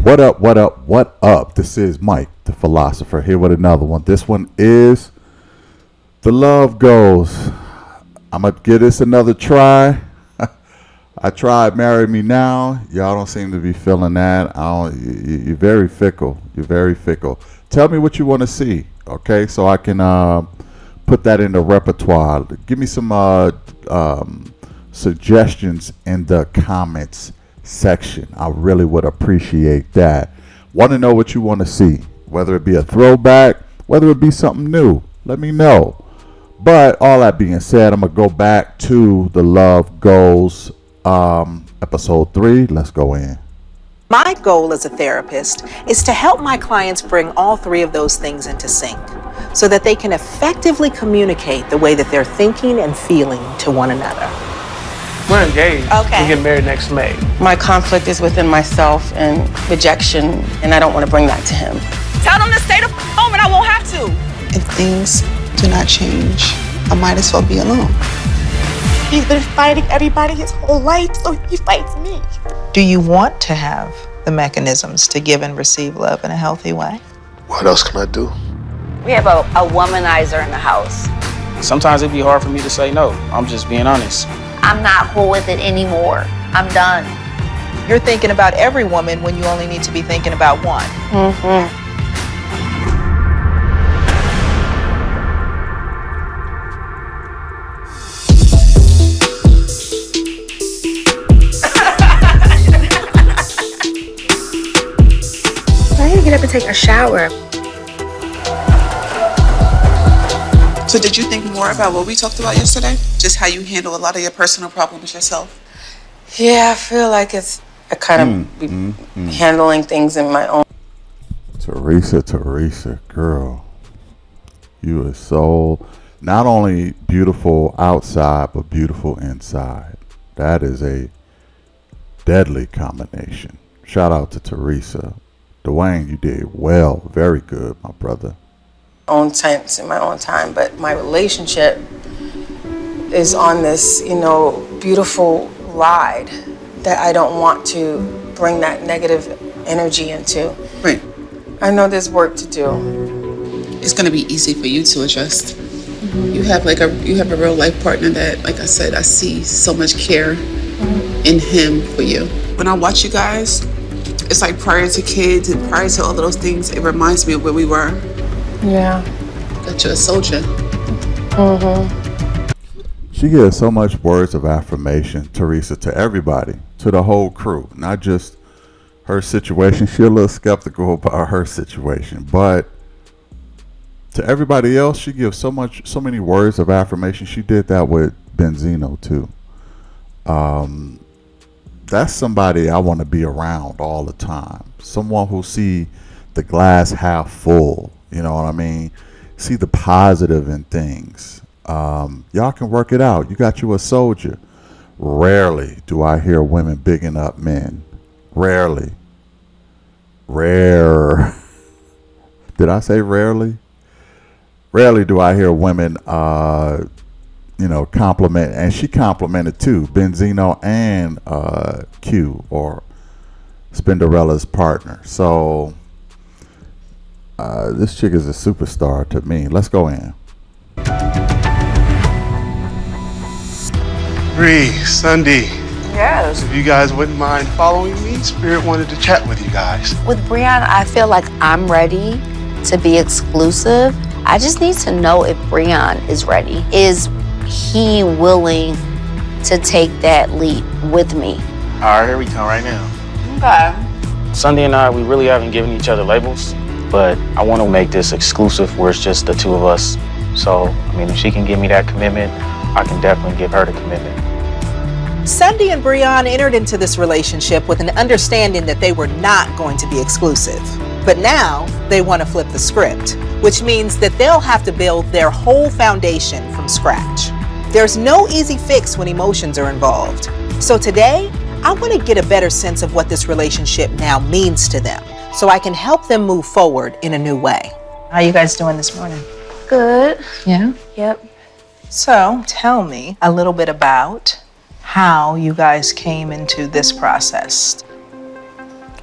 What up, what up, what up? This is Mike, the philosopher, here with another one. This one is The Love Goals. I'm going to give this another try. I tried Marry Me Now. Y'all don't seem to be feeling that. You're very fickle. You're very fickle. Tell me what you want to see, okay? So I can put that in the repertoire. Give me some suggestions in the comments section. I really would appreciate that. Want to know what you want to see, whether it be a throwback, whether it be something new. Let me know. But all that being said, I'm gonna go back to The Love Goals, episode 3. Let's go in. My goal as a therapist is to help my clients bring all three of those things into sync so that they can effectively communicate the way that they're thinking and feeling to one another. We're engaged. Okay. We get married next May. My conflict is within myself and rejection, and I don't want to bring that to him. Tell them to stay the home and I won't have to. If things do not change, I might as well be alone. He's been fighting everybody his whole life, so he fights me. Do you want to have the mechanisms to give and receive love in a healthy way? What else can I do? We have a womanizer in the house. Sometimes it'd be hard for me to say no. I'm just being honest. I'm not cool with it anymore. I'm done. You're thinking about every woman when you only need to be thinking about one. Mm-hmm. I need to get up and take a shower. So did you think more about what we talked about yesterday? Just how you handle a lot of your personal problems yourself? Yeah, I feel like it's a kind of handling things in my own. Teresa, girl. You are so not only beautiful outside, but beautiful inside. That is a deadly combination. Shout out to Teresa. Dwayne, you did well. Very good, my brother. Own sense in my own time, but my relationship is on this, beautiful ride that I don't want to bring that negative energy into. Right. I know there's work to do. It's gonna be easy for you to adjust. Mm-hmm. You have a real life partner that, like I said, I see so much care in him for you. When I watch you guys, it's like prior to kids and prior to all of those things, it reminds me of where we were. Yeah. That you're a soldier. Mm-hmm. She gives so much words of affirmation, Teresa, to everybody, to the whole crew, not just her situation. She's a little skeptical about her situation, but to everybody else, she gives so many words of affirmation. She did that with Benzino too. That's somebody I want to be around all the time. Someone who see the glass half full. You know what I mean? See the positive in things. Y'all can work it out. You got you a soldier. Rarely do I hear women bigging up men. Rarely. Rare. Did I say rarely? Rarely do I hear women, compliment. And she complimented too, Benzino and Q, or Spinderella's partner. So this chick is a superstar to me. Let's go in. Bree, Sunday, Yes. if you guys wouldn't mind following me, Spirit wanted to chat with you guys. With Breon, I feel like I'm ready to be exclusive. I just need to know if Breon is ready. Is he willing to take that leap with me? All right, here we come right now. Okay. Sunday and I, we really haven't given each other labels, but I want to make this exclusive where it's just the two of us. So, if she can give me that commitment, I can definitely give her the commitment. Sunday and Breon entered into this relationship with an understanding that they were not going to be exclusive. But now they want to flip the script, which means that they'll have to build their whole foundation from scratch. There's no easy fix when emotions are involved. So today, I want to get a better sense of what this relationship now means to them, so I can help them move forward in a new way. How you guys doing this morning? Good. Yeah? Yep. So tell me a little bit about how you guys came into this process.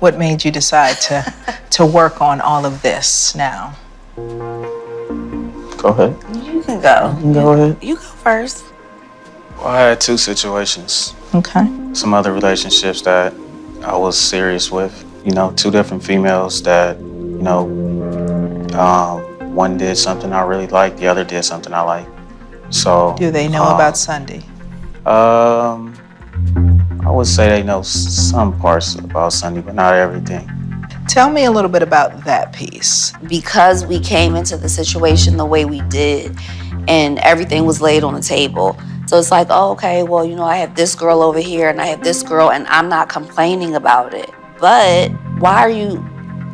What made you decide to work on all of this now? Go ahead. You can go. Go ahead. You go first. Well, I had 2 situations. Okay. Some other relationships that I was serious with. 2 different females that, one did something I really liked, the other did something I liked. So. Do they know about Sunday? I would say they know some parts about Sunday, but not everything. Tell me a little bit about that piece. Because we came into the situation the way we did and everything was laid on the table. So it's like, oh, okay, well, I have this girl over here and I have this girl and I'm not complaining about it. But why are you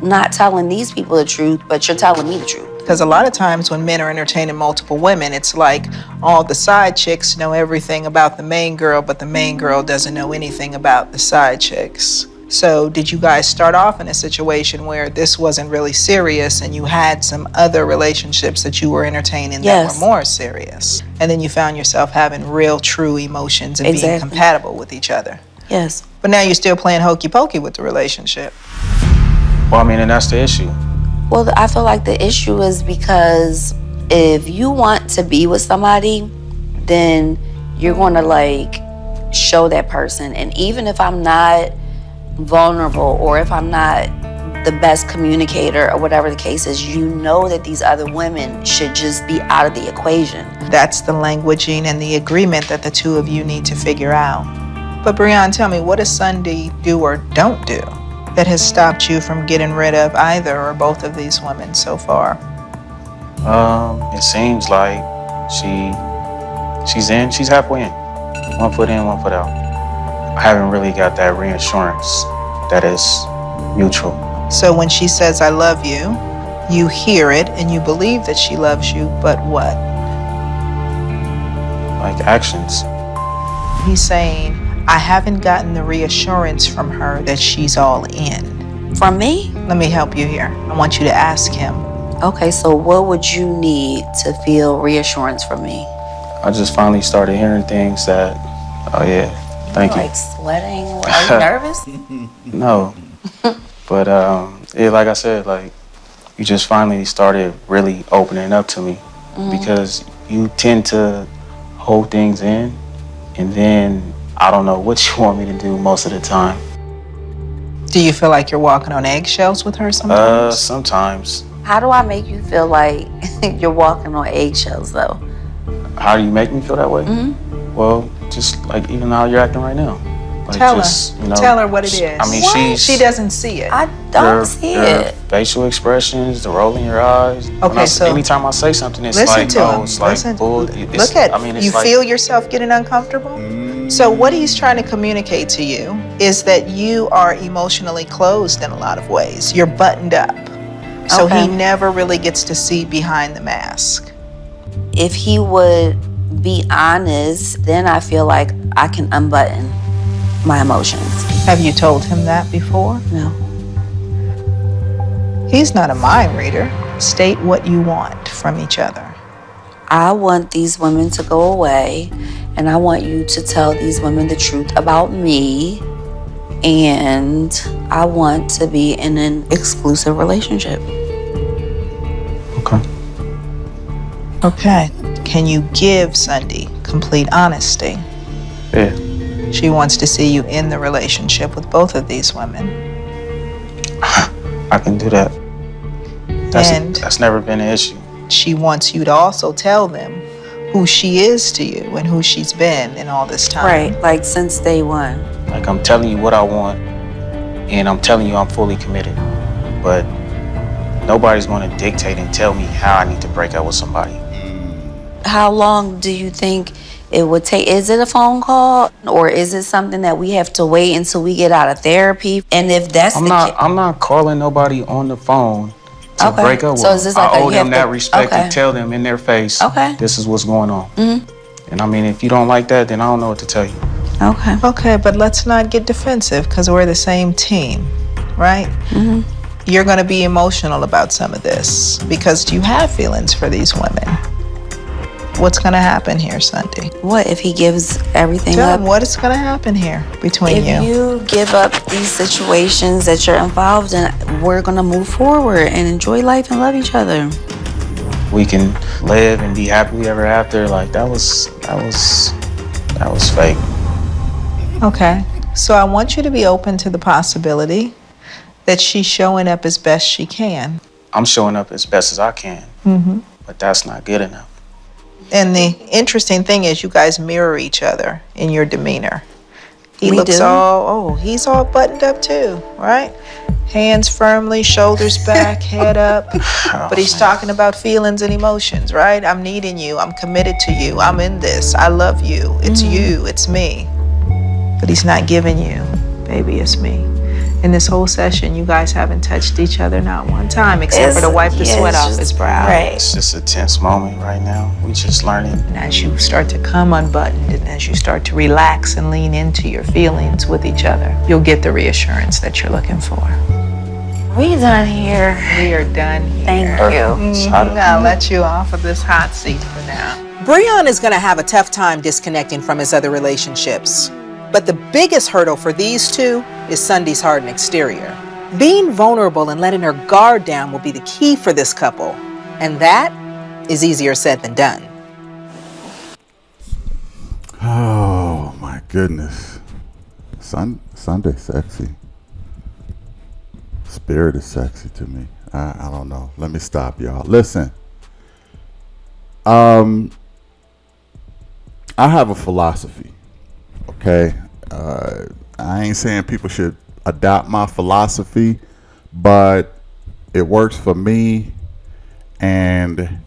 not telling these people the truth, but you're telling me the truth? Because a lot of times when men are entertaining multiple women, it's like all the side chicks know everything about the main girl, but the main girl doesn't know anything about the side chicks. So did you guys start off in a situation where this wasn't really serious and you had some other relationships that you were entertaining that were more serious? And then you found yourself having real, true emotions and being compatible with each other? Yes. But now you're still playing hokey pokey with the relationship. Well, and that's the issue. Well, I feel like the issue is because if you want to be with somebody, then you're going to show that person. And even if I'm not vulnerable or if I'm not the best communicator or whatever the case is, that these other women should just be out of the equation. That's the languaging and the agreement that the two of you need to figure out. But Breon, tell me, what does Sunday do or don't do that has stopped you from getting rid of either or both of these women so far? It seems like she's halfway in. 1 foot in, 1 foot out. I haven't really got that reassurance that is mutual. So when she says, I love you, you hear it and you believe that she loves you, but what? Like actions. He's saying, I haven't gotten the reassurance from her that she's all in. From me? Let me help you here. I want you to ask him. Okay, so what would you need to feel reassurance from me? I just finally started hearing things that, oh yeah, thank you. Like sweating? Are you nervous? No. But like I said, you just finally started really opening up to me because you tend to hold things in and then I don't know what you want me to do most of the time. Do you feel like you're walking on eggshells with her sometimes? Sometimes. How do I make you feel like you're walking on eggshells though? How do you make me feel that way? Well, just even how you're acting right now. Tell her. Tell her what it is. I mean, she doesn't see it. I don't see it. Facial expressions, the roll in your eyes. Okay, so anytime I say something, it's listen like, to him. it's like bull. Look at you feel yourself getting uncomfortable? So what he's trying to communicate to you is that you are emotionally closed in a lot of ways. You're buttoned up. So he never really gets to see behind the mask. If he would be honest, then I feel like I can unbutton my emotions. Have you told him that before? No. He's not a mind reader. State what you want from each other. I want these women to go away, and I want you to tell these women the truth about me, and I want to be in an exclusive relationship. Okay. Okay. Can you give Sunday complete honesty? Yeah. She wants to see you in the relationship with both of these women. I can do that. That's never been an issue. She wants you to also tell them who she is to you and who she's been in all this time. Right, like since day one. Like I'm telling you what I want, and I'm telling you I'm fully committed. But nobody's going to dictate and tell me how I need to break up with somebody. How long do you think it would take? Is it a phone call, or is it something that we have to wait until we get out of therapy? And if that's I'm not calling nobody on the phone to break up with so is this them. like I owe them that respect to tell them in their face, this is what's going on. And I mean, if you don't like that, then I don't know what to tell you. Okay, but let's not get defensive because we're the same team, right? You're going to be emotional about some of this because you have feelings for these women. What's going to happen here, Sunday? What if he gives everything Tell up? him what is going to happen here between If you. you give up these situations that you're involved in, we're gonna move forward and enjoy life and love each other. We can live and be happily ever after. Like that was fake. Okay. So I want you to be open to the possibility that she's showing up as best she can. I'm showing up as best as I can, but that's not good enough. And the interesting thing is you guys mirror each other in your demeanor. He We looks do. he's all buttoned up too, right? Hands firmly, shoulders back, head up. But he's talking about feelings and emotions, right? I'm needing you. I'm committed to you. I'm in this. I love you. It's you. It's me. But he's not giving you, baby, it's me. In this whole session, you guys haven't touched each other not one time, except for to wipe the sweat off his brow. Right. It's just a tense moment right now. We just learning. And as you start to come unbuttoned and as you start to relax and lean into your feelings with each other, you'll get the reassurance that you're looking for. We done here. We are done here. Thank you. It's hot up. I'll let you off of this hot seat for now. Breon is going to have a tough time disconnecting from his other relationships. But the biggest hurdle for these two is Sunday's hardened exterior. Being vulnerable and letting her guard down will be the key for this couple. And that is easier said than done. Oh my goodness. Sunday sexy. Spirit is sexy to me. I don't know. Let me stop, y'all. Listen. I have a philosophy. Okay. I ain't saying people should adopt my philosophy, but it works for me and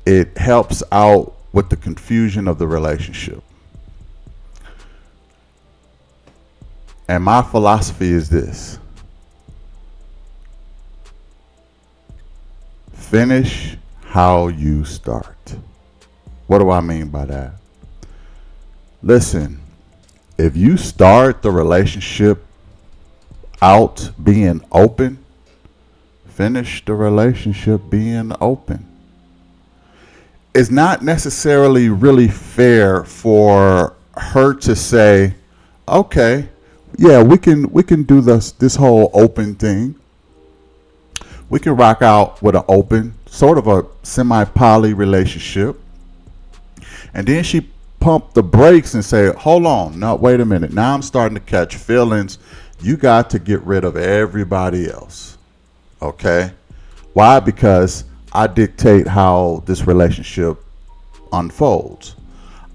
it helps out with the confusion of the relationship. And my philosophy is this: finish how you start. What do I mean by that? Listen, if you start the relationship out being open, finish the relationship being open. It's not necessarily really fair for her to say, okay, yeah, we can do this whole open thing. We can rock out with an open, sort of a semi-poly relationship. And then she pump the brakes and say, hold on, no, wait a minute. Now I'm starting to catch feelings. You got to get rid of everybody else. Okay? Why? Because I dictate how this relationship unfolds.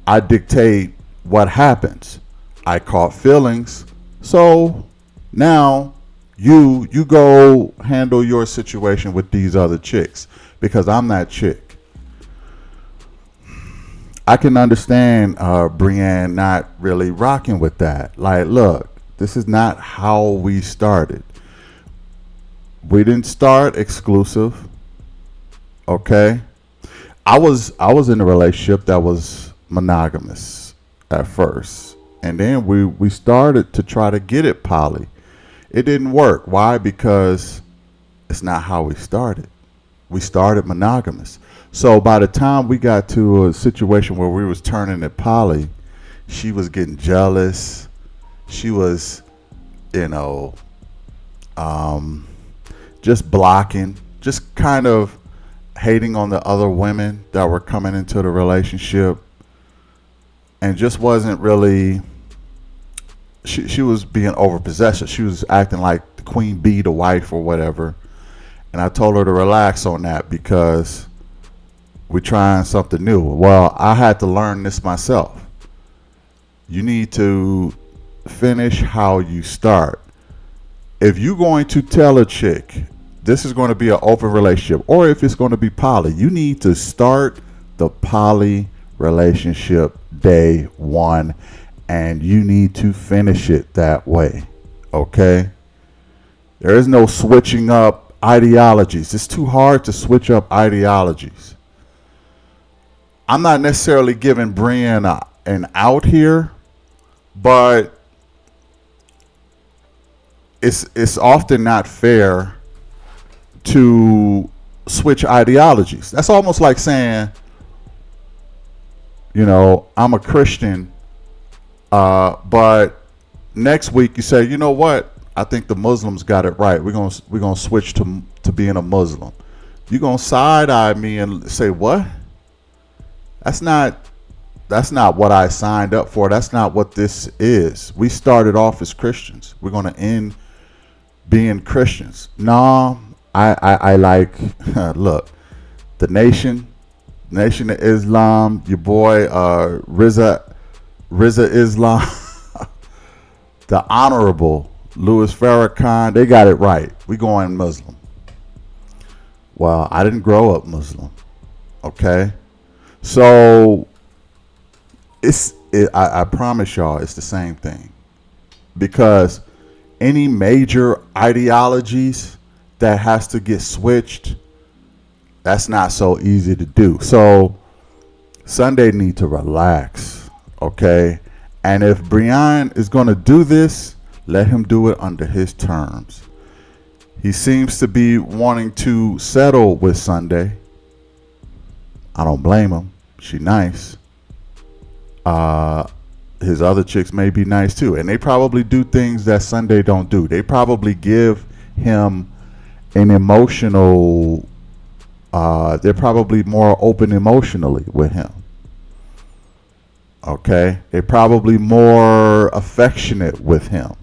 I dictate what happens. I caught feelings. So now you go handle your situation with these other chicks because I'm that chick. I can understand Brienne not really rocking with that. Like, look, this is not how we started. We didn't start exclusive. Okay? I was in a relationship that was monogamous at first. And then we started to try to get it poly. It didn't work. Why? Because it's not how we started. We started monogamous. So by the time we got to a situation where we was turning it poly, she was getting jealous. She was, just blocking, just kind of hating on the other women that were coming into the relationship, and just wasn't really. She was being overpossessive. She was acting like the queen bee, the wife or whatever. And I told her to relax on that because we're trying something new. Well, I had to learn this myself. You need to finish how you start. If you're going to tell a chick this is going to be an open relationship, or if it's going to be poly, you need to start the poly relationship day one, and you need to finish it that way. Okay? There is no switching up ideologies. It's too hard to switch up ideologies. I'm not necessarily giving Brienne an out here, but it's often not fair to switch ideologies. That's almost like saying, you know, I'm a Christian, but next week you say, you know what? I think the Muslims got it right. We're gonna switch to being a Muslim. You're gonna side eye me and say, what? That's not what I signed up for. That's not what this is. We started off as Christians. We're gonna end being Christians. No, I like look, the Nation of Islam, your boy Rizza Islam, the Honorable Louis Farrakhan, they got it right. We going Muslim. Well, I didn't grow up Muslim. Okay? So I promise y'all it's the same thing. Because any major ideologies that has to get switched, that's not so easy to do. So Sunday need to relax, okay? And if Brian is going to do this, let him do it under his terms. He seems to be wanting to settle with Sunday. I don't blame him. She nice. His other chicks may be nice too, and they probably do things that Sunday don't do. They probably give him an emotional. They're probably more open emotionally with him. Okay, they're probably more affectionate with him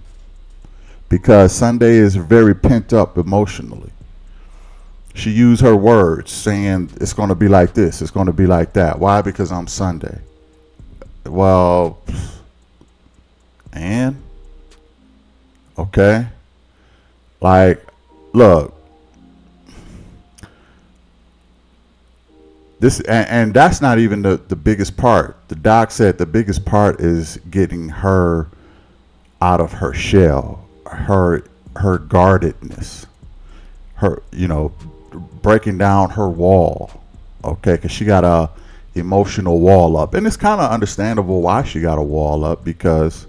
because Sunday is very pent up emotionally. She used her words saying it's going to be like this, it's going to be like that. Why? Because I'm Sunday. Well, and okay, like, look, this and that's not even the biggest part. The doc said the biggest part is getting her out of her shell, her guardedness, her, you know, breaking down her wall, okay, because she got a emotional wall up, and it's kind of understandable why she got a wall up, because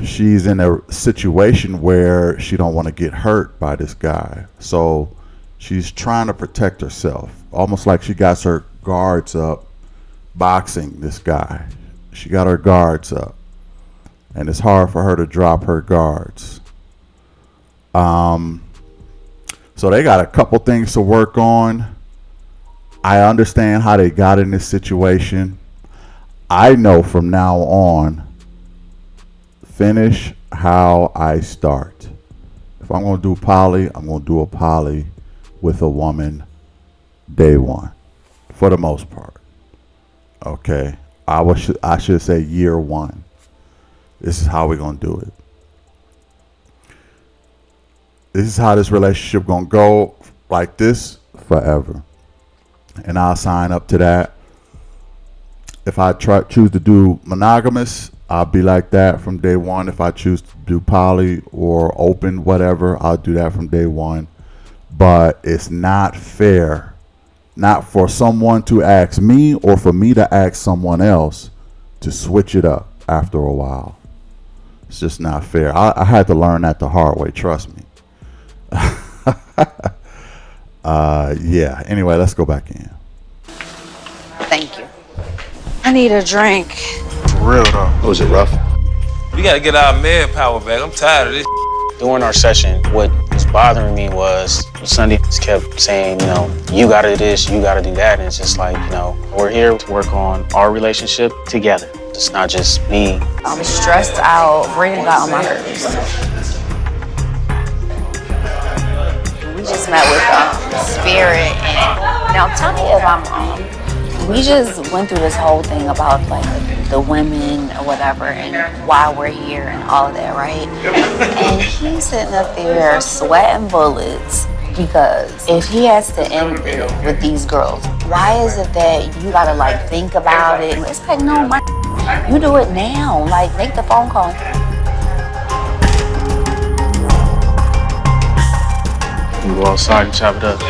she's in a situation where she don't want to get hurt by this guy, so she's trying to protect herself, almost like she got her guards up boxing this guy. She got her guards up, and it's hard for her to drop her guards. So they got a couple things to work on. I understand how they got in this situation. I know from now on, finish how I start. If I'm going to do poly, I'm going to do a poly with a woman day one, for the most part. Okay, I should say year one. This is how we're going to do it. This is how this relationship going to go, like this forever. And I'll sign up to that. If I choose to do monogamous, I'll be like that from day one. If I choose to do poly or open, whatever, I'll do that from day one. But it's not fair, not for someone to ask me or for me to ask someone else to switch it up after a while. It's just not fair. I had to learn that the hard way, trust me. Yeah, anyway, let's go back in. Thank you. I need a drink. For real though. Was it rough? We gotta get our man power back. I'm tired of this. During our session, what was bothering me was Sunday just kept saying, you know, you gotta do this, you gotta do that. And it's just like, you know, we're here to work on our relationship together. It's not just me. I'm stressed out. Brian got on my nerves. We just met with Spirit, and now tell me if I'm wrong. We just went through this whole thing about like the women or whatever and why we're here and all of that, right? And he's sitting up there sweating bullets because if he has to end it with these girls, why is it that you gotta like think about it? It's like, no, you do it now. Like, make the phone call. We go outside and chop it up.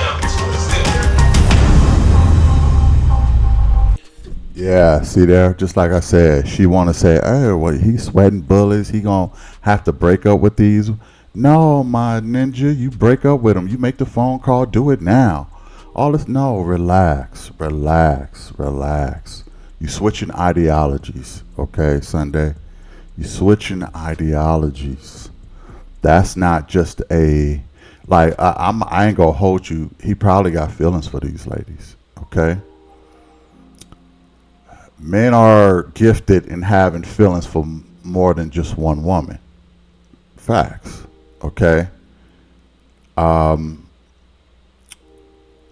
Yeah, see there, just like I said, she want to say, oh, well, he's sweating bullets. He going to have to break up with these. No, my ninja, you break up with him. You make the phone call, do it now. all this. No, relax. You switching ideologies, okay, Sunday? You switching ideologies. That's not just a like. I ain't gonna hold you. He probably got feelings for these ladies, okay? Men are gifted in having feelings for more than just one woman. Facts, okay?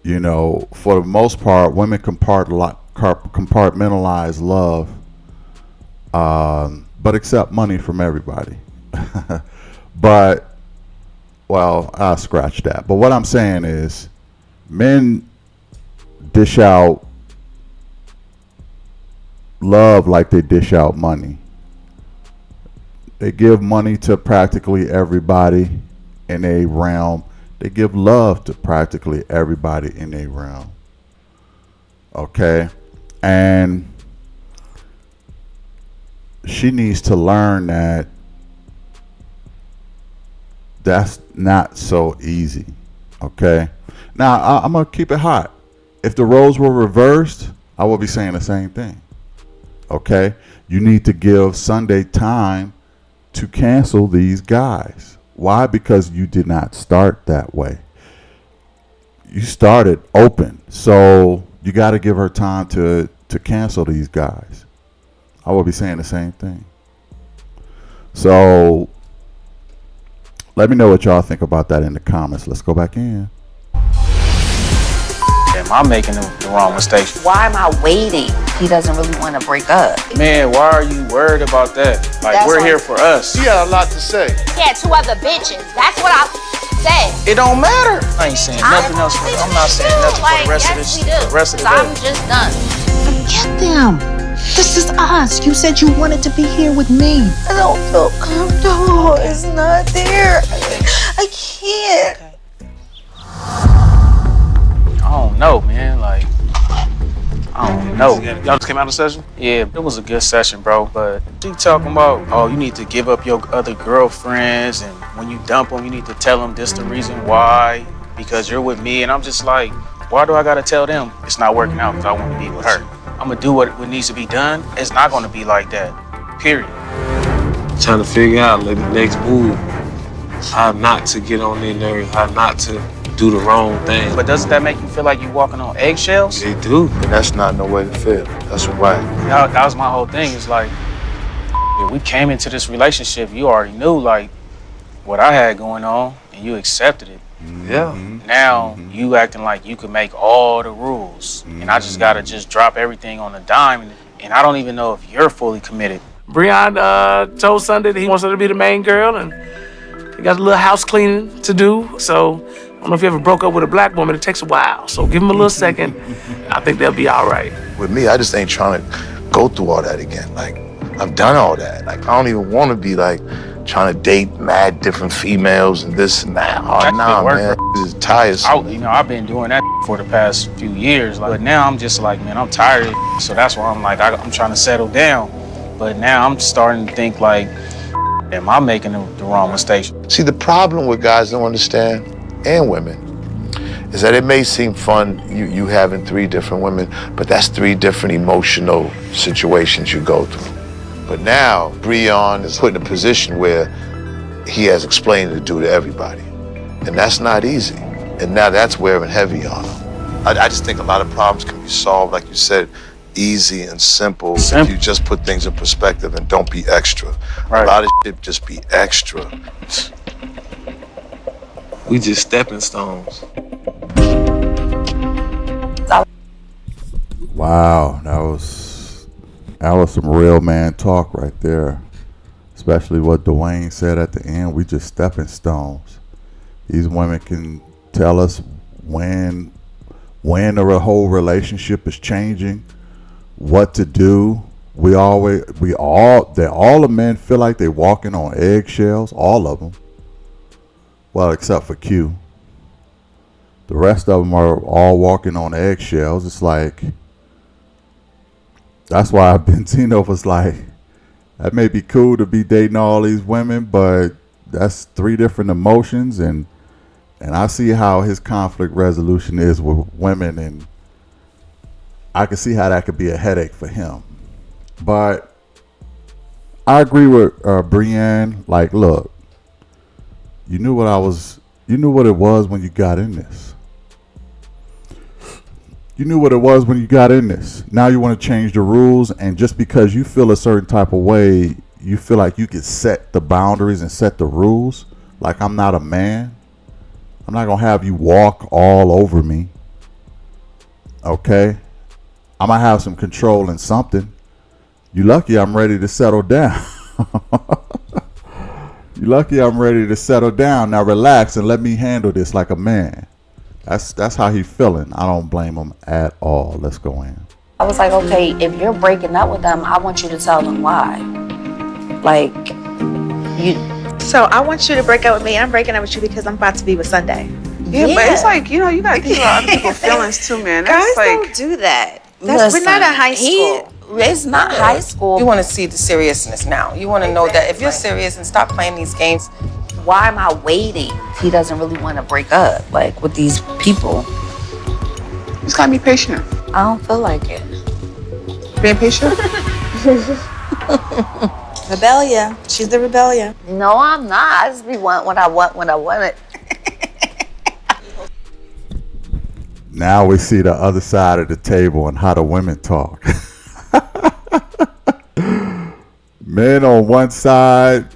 You know, for the most part, women compartmentalize love, but accept money from everybody. But, well, I'll scratch that. But what I'm saying is, men dish out love like they dish out money. They give money to practically everybody in a realm. They give love to practically everybody in a realm. Okay? And she needs to learn that that's not so easy. Okay? Now, I'm going to keep it hot. If the roles were reversed, I would be saying the same thing. Okay? You need to give Sunday time to cancel these guys. Why? Because you did not start that way. You started open. So you got to give her time to cancel these guys. I will be saying the same thing. So let me know what y'all think about that in the comments. Let's go back in. Am I making the wrong mistake? Why am I waiting? He doesn't really want to break up. Man, why are you worried about that? Like, That's we're why- here for us. He got a lot to say. He had 2 other bitches. That's what I said. It don't matter. I ain't saying nothing else. I'm not saying nothing for the rest of this. Yes, we do. The rest of the 'Cause day. I'm just done. Get them. This is us. You said you wanted to be here with me. I don't feel comfortable. It's not there. I can't. I don't know, man. Like, I don't know. Y'all just came out of session? Yeah, it was a good session, bro. But she talking about, oh, you need to give up your other girlfriends, and when you dump them, you need to tell them this the reason why, because you're with me. And I'm just like, why do I gotta tell them it's not working out because I want to be with her? I'm gonna do what needs to be done. It's not gonna be like that. Period. Trying to figure out like the next move. How not to get on their nerves, how not to do the wrong thing. But doesn't that make you feel like you're walking on eggshells? They do. And that's not no way to feel. That's right. That was my whole thing. It's like, yeah, we came into this relationship, you already knew like what I had going on, and you accepted it. Yeah. Now you acting like you could make all the rules, and I just gotta just drop everything on a dime, and I don't even know if you're fully committed. Breon told Sunday that he wants her to be the main girl, and he got a little house cleaning to do. So I don't know if you ever broke up with a black woman. It takes a while. So give him a little second. I think they'll be all right. With me, I just ain't trying to go through all that again. Like, I've done all that. Like, I don't even want to be like trying to date mad different females and this and that. Oh, That's nah, been work man. This is tiresome. I've been doing that for the past few years, but now I'm just like, man, I'm tired of it. So that's why I'm like, I'm trying to settle down. But now I'm starting to think like, am I making the wrong mistake? See, the problem with guys don't understand, and women, is that it may seem fun, you having 3 different women, but that's 3 different emotional situations you go through. But now, Breon is put in a position where he has explained to do to everybody. And that's not easy. And now that's wearing heavy on him. I just think a lot of problems can be solved, like you said, easy and simple. If you just put things in perspective and don't be extra. Right. A lot of shit just be extra. We just stepping stones. Wow, that was some real man talk right there. Especially what Dwayne said at the end. We just stepping stones. These women can tell us when the whole relationship is changing, what to do. All the men feel like they're walking on eggshells. All of them. Well, except for Q. The rest of them are all walking on eggshells. It's like, that's why Benzino was like, that may be cool to be dating all these women, but that's 3 different emotions, and And I see how his conflict resolution is with women, and I can see how that could be a headache for him. But I agree with Brienne. Like, look, you knew what it was when you got in this. You knew what it was when you got in this. Now you want to change the rules, and just because you feel a certain type of way, you feel like you can set the boundaries and set the rules. Like, I'm not a man. I'm not going to have you walk all over me. Okay? I'm going to have some control in something. You lucky I'm ready to settle down. You lucky I'm ready to settle down. Now relax and let me handle this like a man. That's how he's feeling. I don't blame him at all. Let's go in. I was like, okay, if you're breaking up with them, I want you to tell them why. Like, you. So I want you to break up with me. I'm breaking up with you because I'm about to be with Sunday. Yeah, but it's like, you know, you gotta think about other people's feelings too, man. Guys That's like, don't do that. Listen, We're not in high school. It's not high school. You want to see the seriousness now. You want to know that if you're serious and stop playing these games. Why am I waiting? He doesn't really want to break up, like, with these people. you just gotta be patient. I don't feel like it. Being patient? Rebellia. She's the rebellia. No, I'm not. I just be want what I want when I want it. Now we see the other side of the table and how the women talk. Men on one side,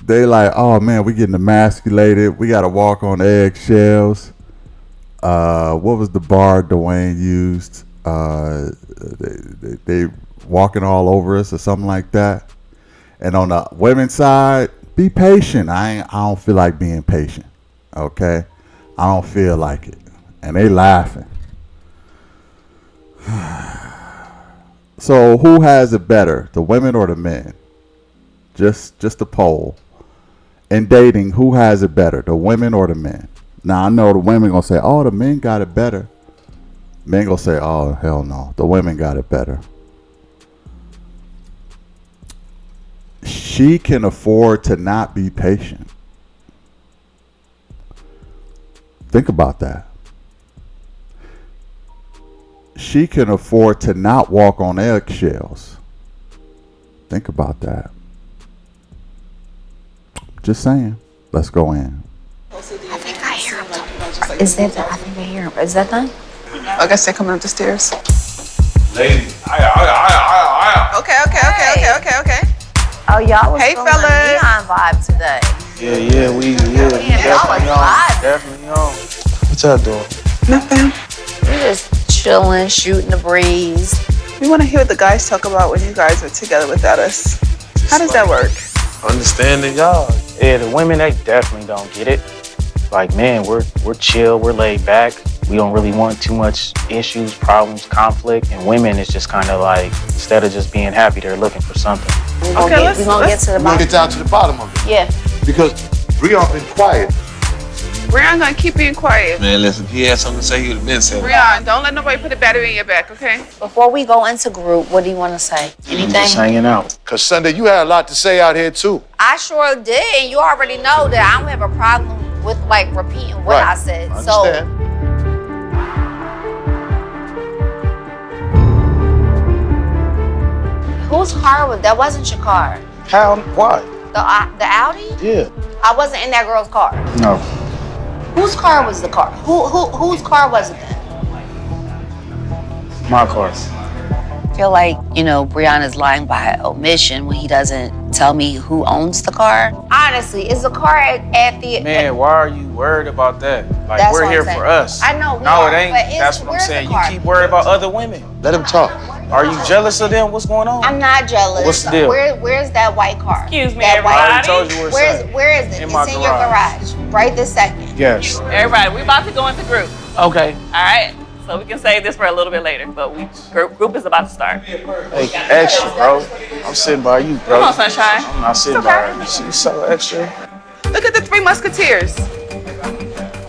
they like, oh man, we getting emasculated. We got to walk on eggshells. What was the bar Dwayne used? They walking all over us or something like that. And on the women's side, be patient. I don't feel like being patient. Okay, I don't feel like it. And they laughing. So who has it better, the women or the men? Just a poll. In dating, who has it better, the women or the men? Now I know the women gonna say, "Oh, the men got it better." Men gonna say, "Oh, hell no, the women got it better." She can afford to not be patient. Think about that. She can afford to not walk on eggshells. Think about that. Just saying. Let's go in. I think I hear him. Is that I think I hear him. Is that done? Like I said, coming up the stairs. Lady, Okay. Oh, y'all was Hey, feeling fellas. the neon vibe today. We y'all was definitely on. vibing. Definitely on. What y'all doing? Nothing. We just chilling, shooting the breeze. We want to hear what the guys talk about when you guys are together without us. How does that work? Understanding y'all. Yeah, the women, they definitely don't get it. Like, man, we're chill, we're laid back. We don't really want too much issues, problems, conflict. And women, it's just kind of like, instead of just being happy, they're looking for something. We're gonna get to the We're gonna bottom. get down to the bottom of it. Yeah. Because Breon been quiet. Breon gonna keep being quiet. Man, listen, if he had something to say, he would have been saying it. Breon, don't let nobody put a battery in your back, okay? Before we go into group, what do you want to say? Anything? Just hanging out. Cause Sunday, you had a lot to say out here too. I sure did. And you already know that I don't have a problem with, like, repeating what I said. I So, understand. whose car was that? Wasn't your car? How? Why? The Audi? Yeah. I wasn't in that girl's car. No. Whose car was the car? Whose car was it then? My car. I feel like, Brianna's lying by omission when he doesn't tell me who owns the car. Honestly, is the car at the... Man, why are you worried about that? Like, That's we're what here I'm saying. for us. I know we No, are, it ain't. but That's what I'm where's the saying. You car? keep worried about other women. Let him talk. Are you jealous of them? What's going on? I'm not jealous. What's the deal? Where's that white car? Excuse me, That I already everybody. told you where it's at. Where is it? In It's my in your garage. Right this second. Yes. Everybody, we about to go into group. Okay. All right. So we can save this for a little bit later, but group is about to start. Hey, extra, bro. I'm sitting by you, bro. Come on, sunshine. I'm not sitting by you. She's so extra. Look at the three musketeers.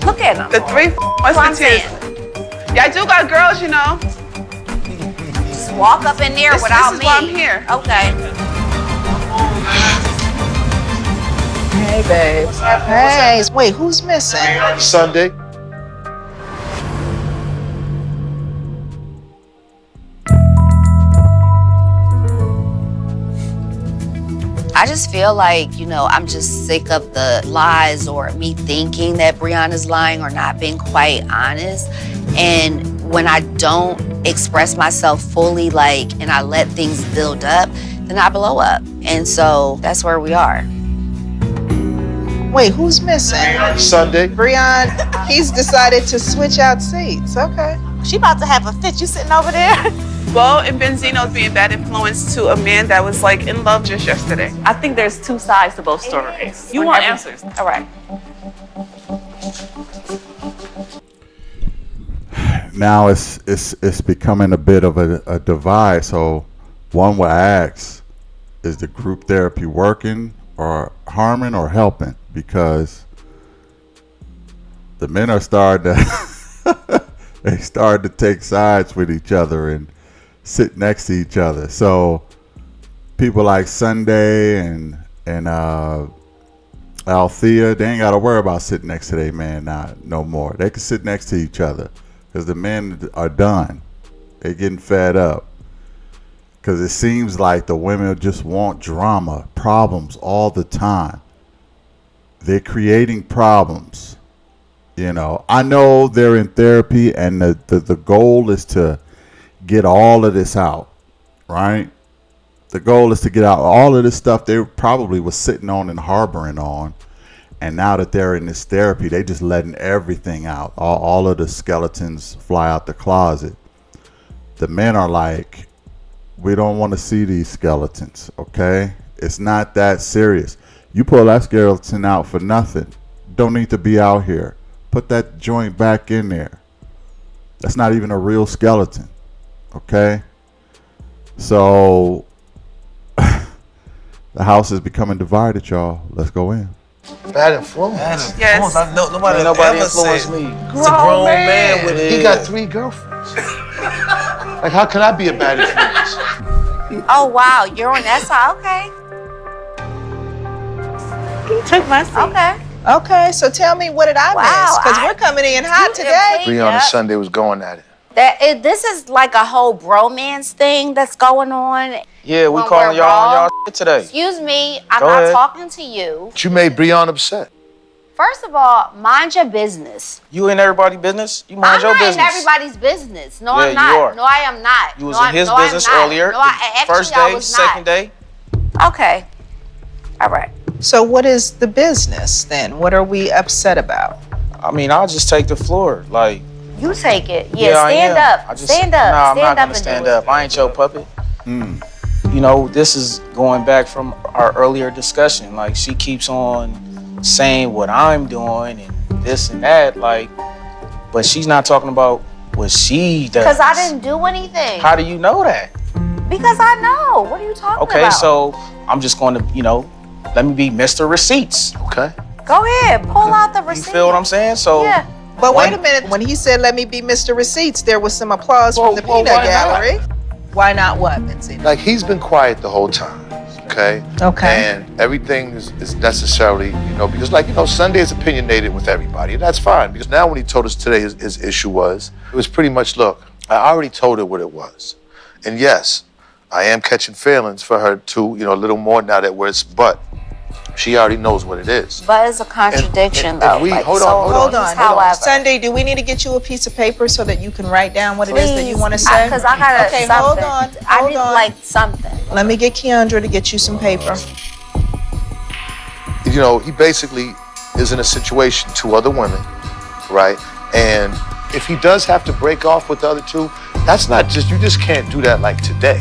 Look at them. The three That's what I'm musketeers. saying. Y'all do got girls, you know. Just walk up in there This without is me. why I'm here. Okay. Hey, babes. Hey, wait, who's missing? Sunday. I just feel like, I'm just sick of the lies or me thinking that Brianna's lying or not being quite honest. And when I don't express myself fully, and I let things build up, then I blow up. And so that's where we are. Wait, who's missing? Sunday. Breon, he's decided to switch out seats. Okay. She about to have a fit. You sitting over there? Well, and Benzino's being bad influence to a man that was in love just yesterday. I think there's two sides to both stories. You want answers. All right. Now it's becoming a bit of a divide. So one will ask, is the group therapy working or harming or helping? Because the men are starting to they started to take sides with each other and sit next to each other. So people like Sunday and Althea, they ain't got to worry about sitting next to their man no more. They can sit next to each other because the men are done. They're getting fed up because it seems like the women just want drama, problems all the time. They're creating problems. I know they're in therapy and the goal is to get all of this out, right? The goal is to get out all of this stuff they probably was sitting on and harboring on. And now that they're in this therapy, they just letting everything out. All of the skeletons fly out the closet. The men are like, we don't want to see these skeletons, okay? It's not that serious. You pull that skeleton out for nothing. Don't need to be out here. Put that joint back in there. That's not even a real skeleton. Okay, so the house is becoming divided, y'all. Let's go in. Bad influence. Yes. Nobody influenced me. It's a grown man with it. He got 3 girlfriends. How can I be a bad influence? Oh, wow. You're on that side. Okay. He took my seat. Okay. Okay, so tell me, what did I miss? Because we're coming in hot today. Breon and Sunday was going at it. This is like a whole bromance thing that's going on. Yeah, we when calling we're y'all on wrong. y'all shit today. Excuse me, I'm Go not ahead. talking to you. But you made Breon upset. First of all, mind your business. You in everybody's business? You mind I'm your not business. in everybody's business. No, Yeah, I'm not. you are. No, I am not. You was no, in his I'm business not. earlier. No, First I day, was second day. Okay. All right. So what is the business then? What are we upset about? I mean, I'll just take the floor. You take it. I Stand am. up. Stand up. Nah, I'm stand not up gonna and stand do up. I ain't your puppet. This is going back from our earlier discussion. She keeps on saying what I'm doing and this and that, but she's not talking about what she does. Because I didn't do anything. How do you know that? Because I know. What are you talking about? Okay, so I'm just going to, let me be Mr. Receipts. Okay. Go ahead. Pull out the receipt. You feel what I'm saying? So. Yeah. But wait a minute. When he said, let me be Mr. Receipts, there was some applause from the peanut gallery. Why not what, Benzino? He's been quiet the whole time. Okay. Okay. And everything is necessarily, because Sunday is opinionated with everybody, and that's fine. Because now when he told us today his issue was, it was pretty much, look, I already told her what it was. And yes, I am catching feelings for her too, a little more now that but she already knows what it is. But it's a contradiction, though. Hold on. However. Sunday, do we need to get you a piece of paper so that you can write down what it is that you want to say? Because I got Okay, something. hold on. I need something. Let me get Keandra to get you some paper. He basically is in a situation, 2 other women, right? And if he does have to break off with the other 2, that's not just, you just can't do that today.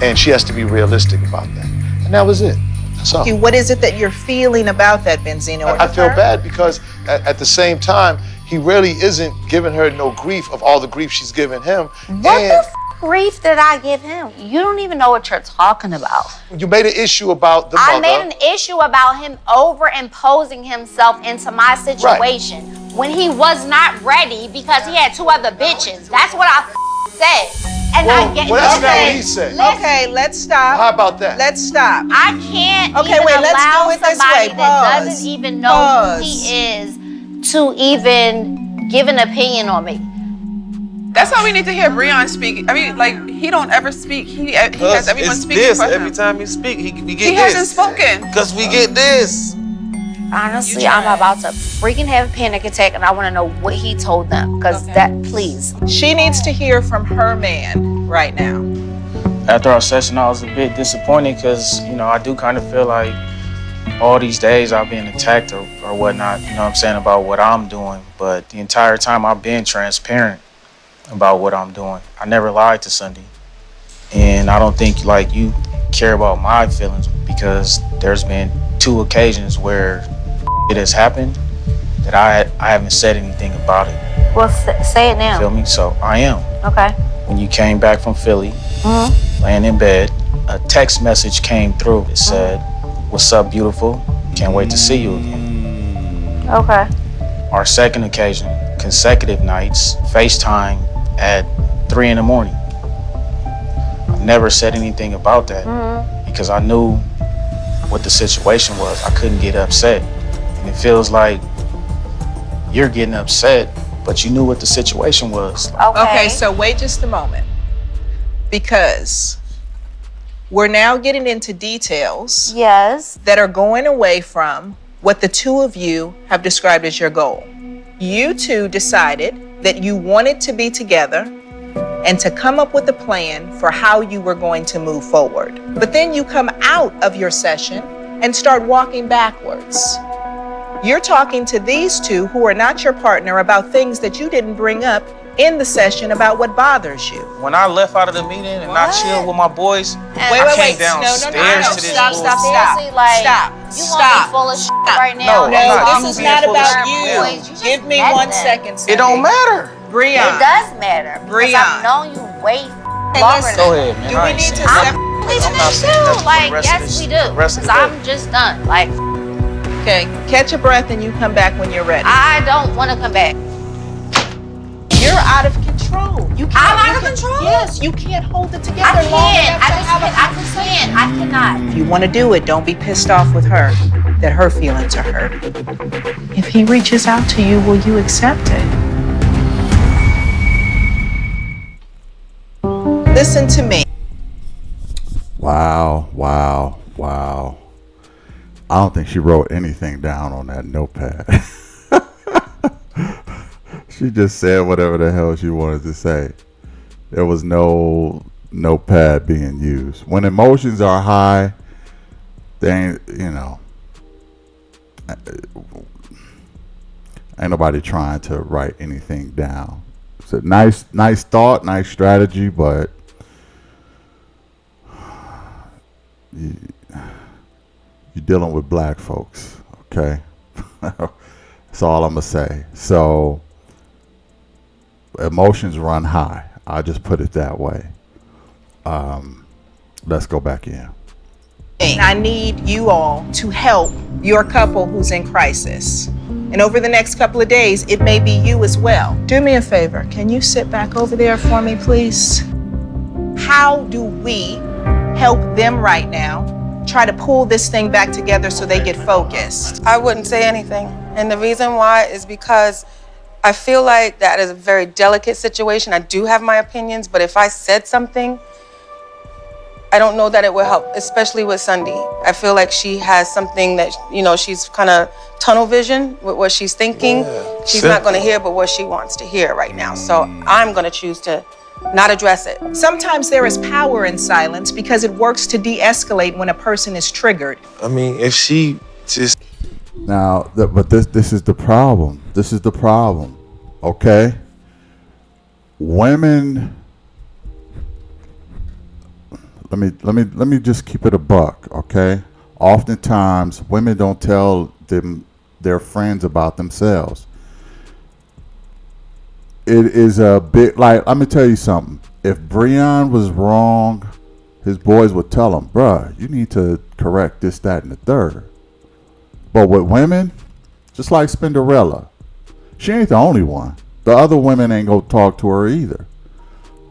And she has to be realistic about that. And that was it. That's all. What is it that you're feeling about that, Benzino? I feel bad because at the same time, he really isn't giving her no grief of all the grief she's giving him. What the grief did I give him? You don't even know what you're talking about. You made an issue about the mother. I made an issue about him overimposing himself into my situation when he was not ready because he had 2 other bitches. That's what I said. And I get well, that's not what Okay. he said. Okay, let's stop. How about that? Let's stop. I can't Okay, even wait, let's allow do it this somebody way. that Pause. doesn't even know Pause. who he is to even give an opinion on me. That's why we need to hear Breon speak. I mean, like, he don't ever speak. He has everyone it's speaking this for him. every time he speak. We get He this. hasn't spoken. Cause we get this. Honestly, I'm about to freaking have a panic attack, and I want to know what he told them. Because that, please. She needs to hear from her man right now. After our session, I was a bit disappointed because, you know, I do kind of feel like all these days I've been attacked or whatnot, you know what I'm saying, about what I'm doing. But the entire time I've been transparent about what I'm doing. I never lied to Sunday. And I don't think, like, you care about my feelings because there's been 2 occasions where it has happened that I haven't said anything about it. Well, say it now. Feel me? So I am. Okay. When you came back from Philly, Mm-hmm. laying in bed, a text message came through. It said, "What's up, beautiful? Can't wait to see you again." Okay. Our second occasion, consecutive nights, FaceTime at 3 in the morning. I never said anything about that because I knew what the situation was. I couldn't get upset. And it feels like you're getting upset, but you knew what the situation was. Okay, so wait just a moment. Because we're now getting into details Yes. that are going away from what the 2 of you have described as your goal. You 2 decided that you wanted to be together and to come up with a plan for how you were going to move forward. But then you come out of your session and start walking backwards. You're talking to these 2 who are not your partner about things that you didn't bring up in the session about what bothers you. When I left out of the meeting and I chilled with my boys, Wait, I wait, came wait. downstairs to this Stop, bullshit. Seriously, like, Stop. you Stop. want me full of shit right now? No, I'm not. No, You this is being not full of about shit you. now. Boys, you just Give me met 1 them. second, Cindy. It don't matter. Breon. It does matter. Because Breon. I've known you way Hey, longer listen. Go than ahead, man. Do I we ain't need saying to nothing. I'm leaving I'm not it saying nothing too. for Like, the rest of yes, this- we the do. rest of Because the day. I'm just done. Like, Okay, catch a breath and you come back when you're ready. I don't want to come back. You're out of control. You can't. I'm out you of can- control? Yes, you can't hold it I together long can't. enough to have a I conversation. can't. I cannot. If you want to do it, don't be pissed off with her that her feelings are hurt. If he reaches out to you, will you accept it? Listen to me. Wow, wow, wow. I don't think she wrote anything down on that notepad. She just said whatever the hell she wanted to say. There was no notepad being used. When emotions are high, they ain't, you know, ain't nobody trying to write anything down. It's a nice thought, nice strategy, but you're dealing with black folks, okay? That's all I'm gonna say. So emotions run high. I'll just put it that way. Let's go back in. I need you all to help your couple who's in crisis. And over the next couple of days, it may be you as well. Do me a favor. Can you sit back over there for me, please? How do we help them right now try to pull this thing back together so they get focused? I wouldn't say anything. And the reason why is because I feel like that is a very delicate situation. I do have my opinions, but if I said something, I don't know that it will help, especially with Sunday. I feel like she has something that, you know, she's kind of tunnel vision with what she's thinking. Yeah. She's not going to hear but what she wants to hear right now. So I'm going to choose to not address it. Sometimes there is power in silence because it works to de-escalate when a person is triggered. I mean, if she just Now, but this is the problem. This is the problem. Okay? Women. Let me just keep it a buck, okay? Oftentimes, women don't tell their friends about themselves. It is a bit like, let me tell you something. If Breon was wrong, his boys would tell him, bruh, you need to correct this, that, and the third. But with women, just like Spinderella, she ain't the only one. The other women ain't gonna talk to her either.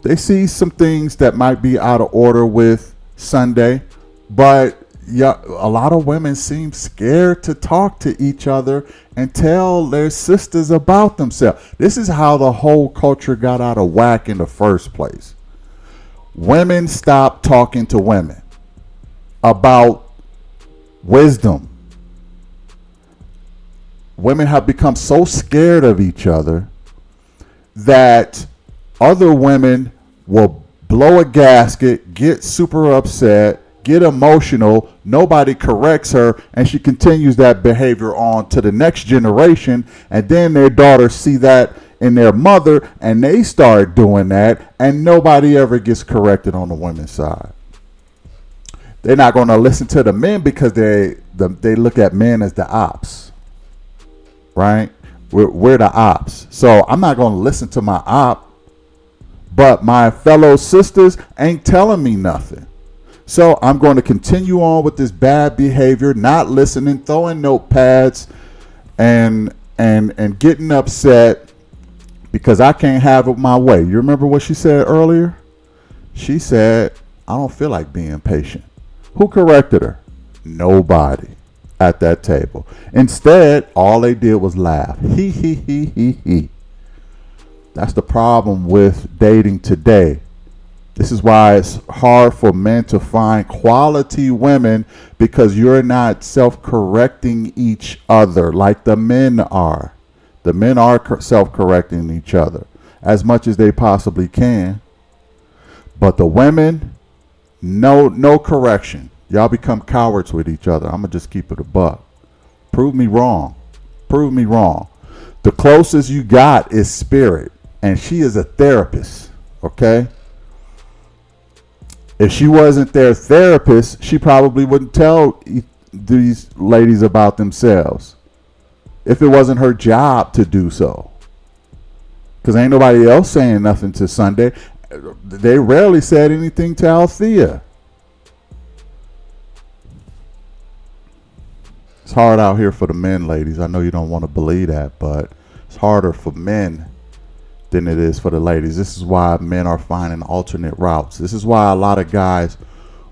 They see some things that might be out of order with Sunday, but yeah, a lot of women seem scared to talk to each other and tell their sisters about themselves. This is how the whole culture got out of whack in the first place. Women stopped talking to women about wisdom. Women have become so scared of each other that other women will blow a gasket, get super upset, get emotional, nobody corrects her, and she continues that behavior on to the next generation, and then their daughters see that in their mother, and they start doing that, and nobody ever gets corrected on the women's side. They're not going to listen to the men because they look at men as the ops, right? We're the ops. So I'm not going to listen to my op, but my fellow sisters ain't telling me nothing. So I'm going to continue on with this bad behavior, not listening, throwing notepads, and getting upset because I can't have it my way. You remember what she said earlier? She said, I don't feel like being patient. Who corrected her? Nobody at that table. Instead, all they did was laugh. He, he, he, he, he. That's the problem with dating today. This is why it's hard for men to find quality women, because you're not self-correcting each other like the men are. The men are self-correcting each other as much as they possibly can. But the women, no correction. Y'all become cowards with each other. I'm going to just keep it a buck. Prove me wrong. Prove me wrong. The closest you got is Spirit, and she is a therapist, okay? If she wasn't their therapist, she probably wouldn't tell these ladies about themselves if it wasn't her job to do so. Because ain't nobody else saying nothing to Sunday. They rarely said anything to Althea. It's hard out here for the men, ladies. I know you don't want to believe that, but it's harder for men than it is for the ladies. This is why men are finding alternate routes. This is why a lot of guys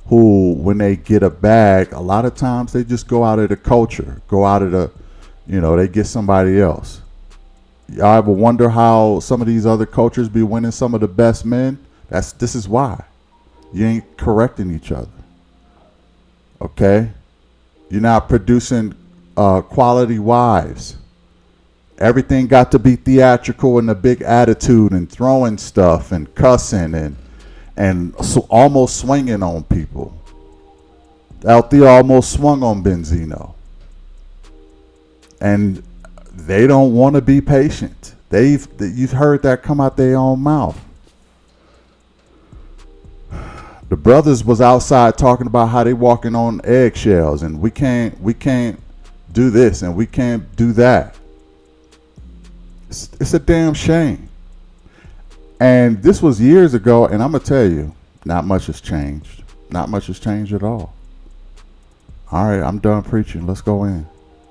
who, when they get a bag, a lot of times they just go out of the culture, go out of the, they get somebody else. Y'all ever wonder how some of these other cultures be winning some of the best men? This is why. You ain't correcting each other. Okay? You're not producing quality wives. Everything got to be theatrical and a big attitude and throwing stuff and cussing and so almost swinging on people. Althea almost swung on Benzino. And they don't want to be patient. You've heard that come out their own mouth. The brothers was outside talking about how they walking on eggshells and we can't do this and we can't do that. It's a damn shame. And this was years ago, and I'm going to tell you, not much has changed. Not much has changed at all. All right, I'm done preaching. Let's go in.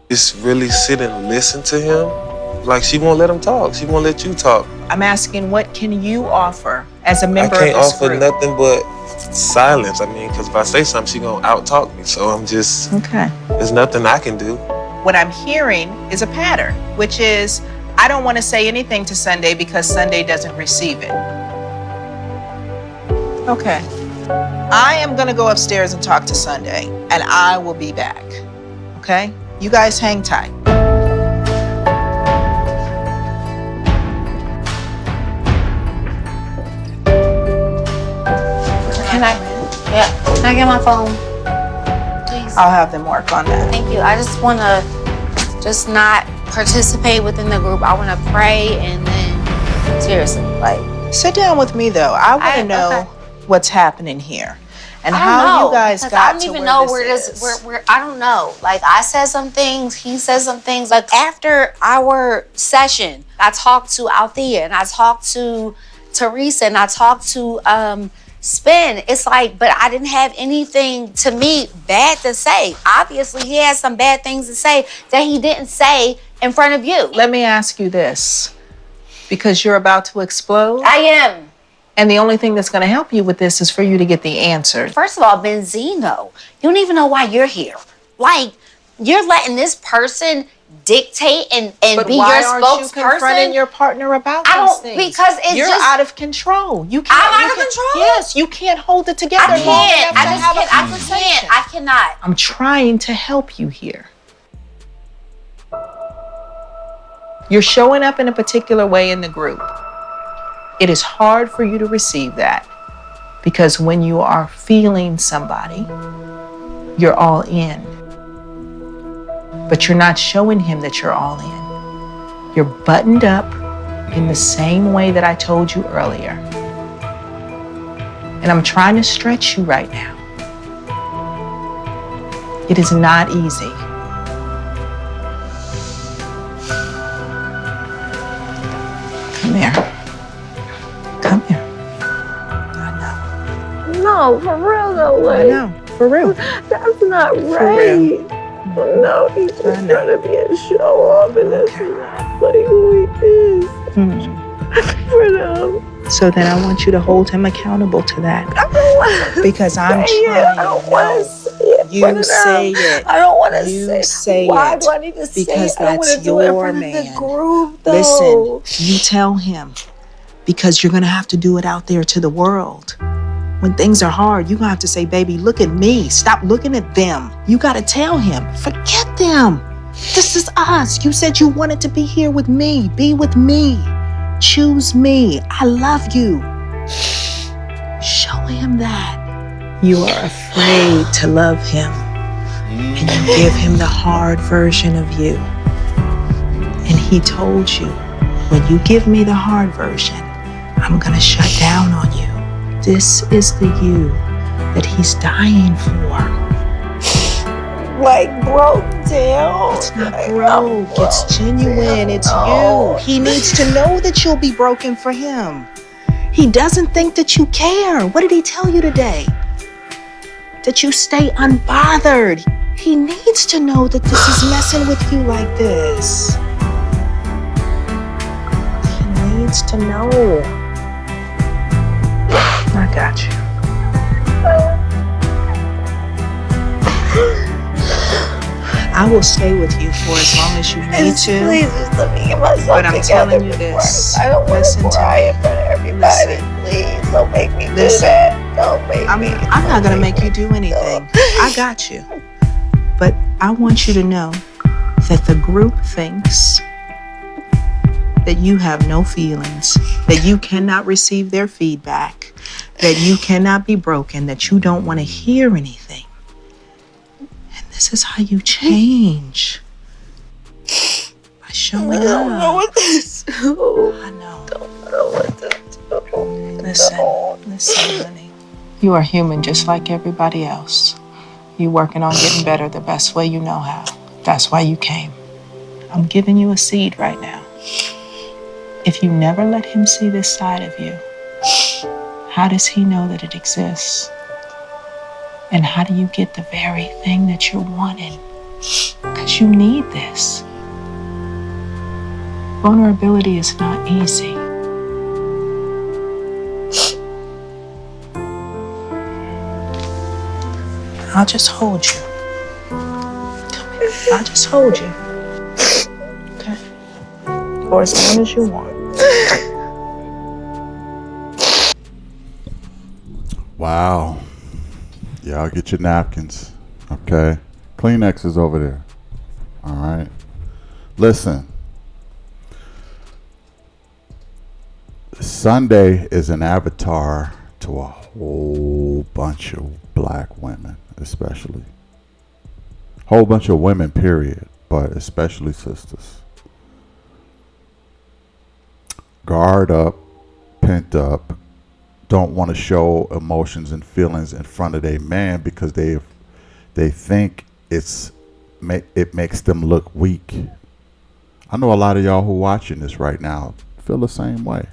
Just really sit and listen to him. Like, she won't let him talk. She won't let you talk. I'm asking, what can you offer as a member I of can't this offer group? nothing but silence. I mean, because if I say something, she going to out-talk me. So I'm just, Okay. there's nothing I can do. What I'm hearing is a pattern, which is, I don't want to say anything to Sunday because Sunday doesn't receive it. Okay. I am going to go upstairs and talk to Sunday, and I will be back. Okay? You guys hang tight. Can I get my phone? Please. I'll have them work on that. Thank you. I just want to just not participate within the group. I want to pray and then seriously, sit down with me though. I want to know what's happening here and how you guys got to I don't even know where this. I don't know. Like, I said some things, he said some things. Like, after our session, I talked to Althea and I talked to Teresa and I talked to Spin. It's like, but I didn't have anything to me bad to say. Obviously, he has some bad things to say that he didn't say in front of you. Let me ask you this, because you're about to explode. I am. And the only thing that's going to help you with this is for you to get the answer. First of all, Benzino, you don't even know why you're here. Like, you're letting this person dictate and But be why your aren't you spokesperson. confronting your partner about I these don't things? because it's you're just out of control. You can't. I'm you out of can- control? Yes, you can't hold it together. I long can't. enough to have a I conversation. can't. I cannot. I'm trying to help you here. You're showing up in a particular way in the group. It is hard for you to receive that because when you are feeling somebody, you're all in. But you're not showing him that you're all in. You're buttoned up in the same way that I told you earlier. And I'm trying to stretch you right now. It is not easy. Come here. Come here. I No, for real though. know. I Like, know. For real. that's not For right. real. No, he's just I know. trying to be a show off, and that's not like who he is for them. So then I want you to hold him accountable to that. I don't want to Because I'm say it. trying. I don't want to say it. for You them. say it. I don't want to You say, say Why it. do I need to say Because it? I want that's to do it in your front of man. the group, though. Listen, you tell him. Because you're going to have to do it out there to the world. When things are hard, you're going to have to say, baby, look at me. Stop looking at them. You got to tell him, forget them. This is us. You said you wanted to be here with me. Be with me. Choose me. I love you. Show him that. You are afraid to love him. And you give him the hard version of you. And he told you, when you give me the hard version, I'm going to shut down on you. This is the you that he's dying for. Like broke down. It's not broke. It's genuine. It's you. He needs to know that you'll be broken for him. He doesn't think that you care. What did he tell you today? That you stay unbothered. He needs to know that this is messing with you like this. He needs to know. I got you. I will stay with you for as long as you need to. Please just let me get myself But I'm together telling you before this. I don't want Listen to to cry me. in front of everybody. Listen. Please don't make me do Listen. that. Don't make me. I'm not going to make you do anything. I got you. But I want you to know that the group thinks that you have no feelings, that you cannot receive their feedback, that you cannot be broken, that you don't want to hear anything. And this is how you change. By showing I don't know up. what to do. I know. I don't know what to do. Listen, honey. You are human just like everybody else. You working on getting better the best way you know how. That's why you came. I'm giving you a seed right now. If you never let him see this side of you, how does he know that it exists? And how do you get the very thing that you're wanting? Because you need this. Vulnerability is not easy. I'll just hold you. Come here. I'll just hold you. Okay? For as long as you want. Wow. Y'all get your napkins. Okay? Kleenex is over there. All right? Listen. Sunday is an avatar to a whole bunch of black women, especially. Whole bunch of women, period, but especially sisters. Guard up, pent up, don't want to show emotions and feelings in front of their man because they think it makes them look weak. I know a lot of y'all who watching this right now feel the same way.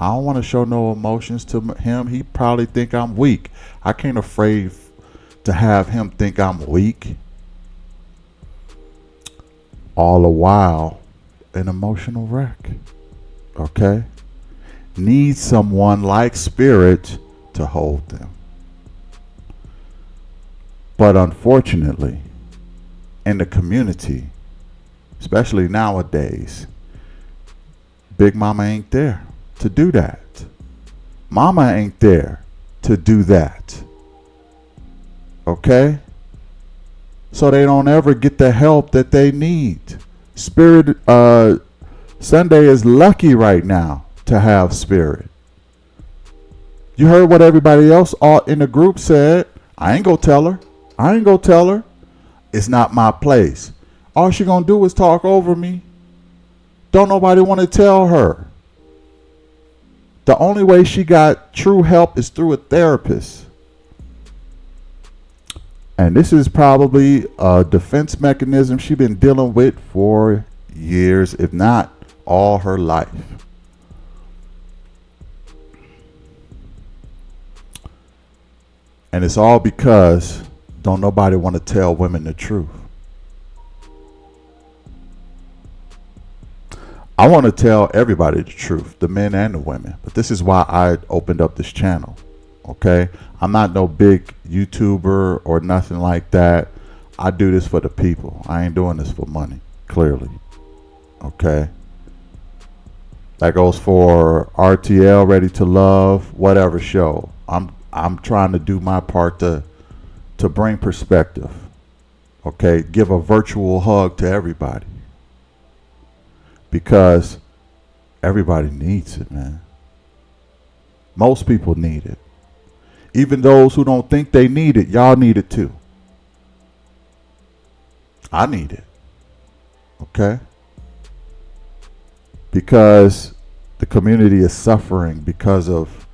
I don't want to show no emotions to him. He probably think I'm weak. I can't afraid to have him think I'm weak. All the while, an emotional wreck. Okay? need someone like Spirit to hold them. But unfortunately, in the community, especially nowadays, Big Mama ain't there to do that. Mama ain't there to do that. Okay? So they don't ever get the help that they need. Spirit, Sunday is lucky right now to have Spirit. You heard what everybody else in the group said. I ain't gonna tell her. I ain't gonna tell her. It's not my place. All she gonna do is talk over me. Don't nobody want to tell her. The only way she got true help is through a therapist. And this is probably a defense mechanism she's been dealing with for years, if not all her life. And it's all because don't nobody want to tell women the truth. I want to tell everybody the truth, the men and the women. But this is why I opened up this channel. Okay? I'm not no big YouTuber or nothing like that. I do this for the people. I ain't doing this for money, clearly. Okay? That goes for RTL, Ready to Love, whatever show. I'm trying to do my part to bring perspective. Okay? Give a virtual hug to everybody. Because everybody needs it, man. Most people need it. Even those who don't think they need it, y'all need it too. I need it. Okay? Because the community is suffering because of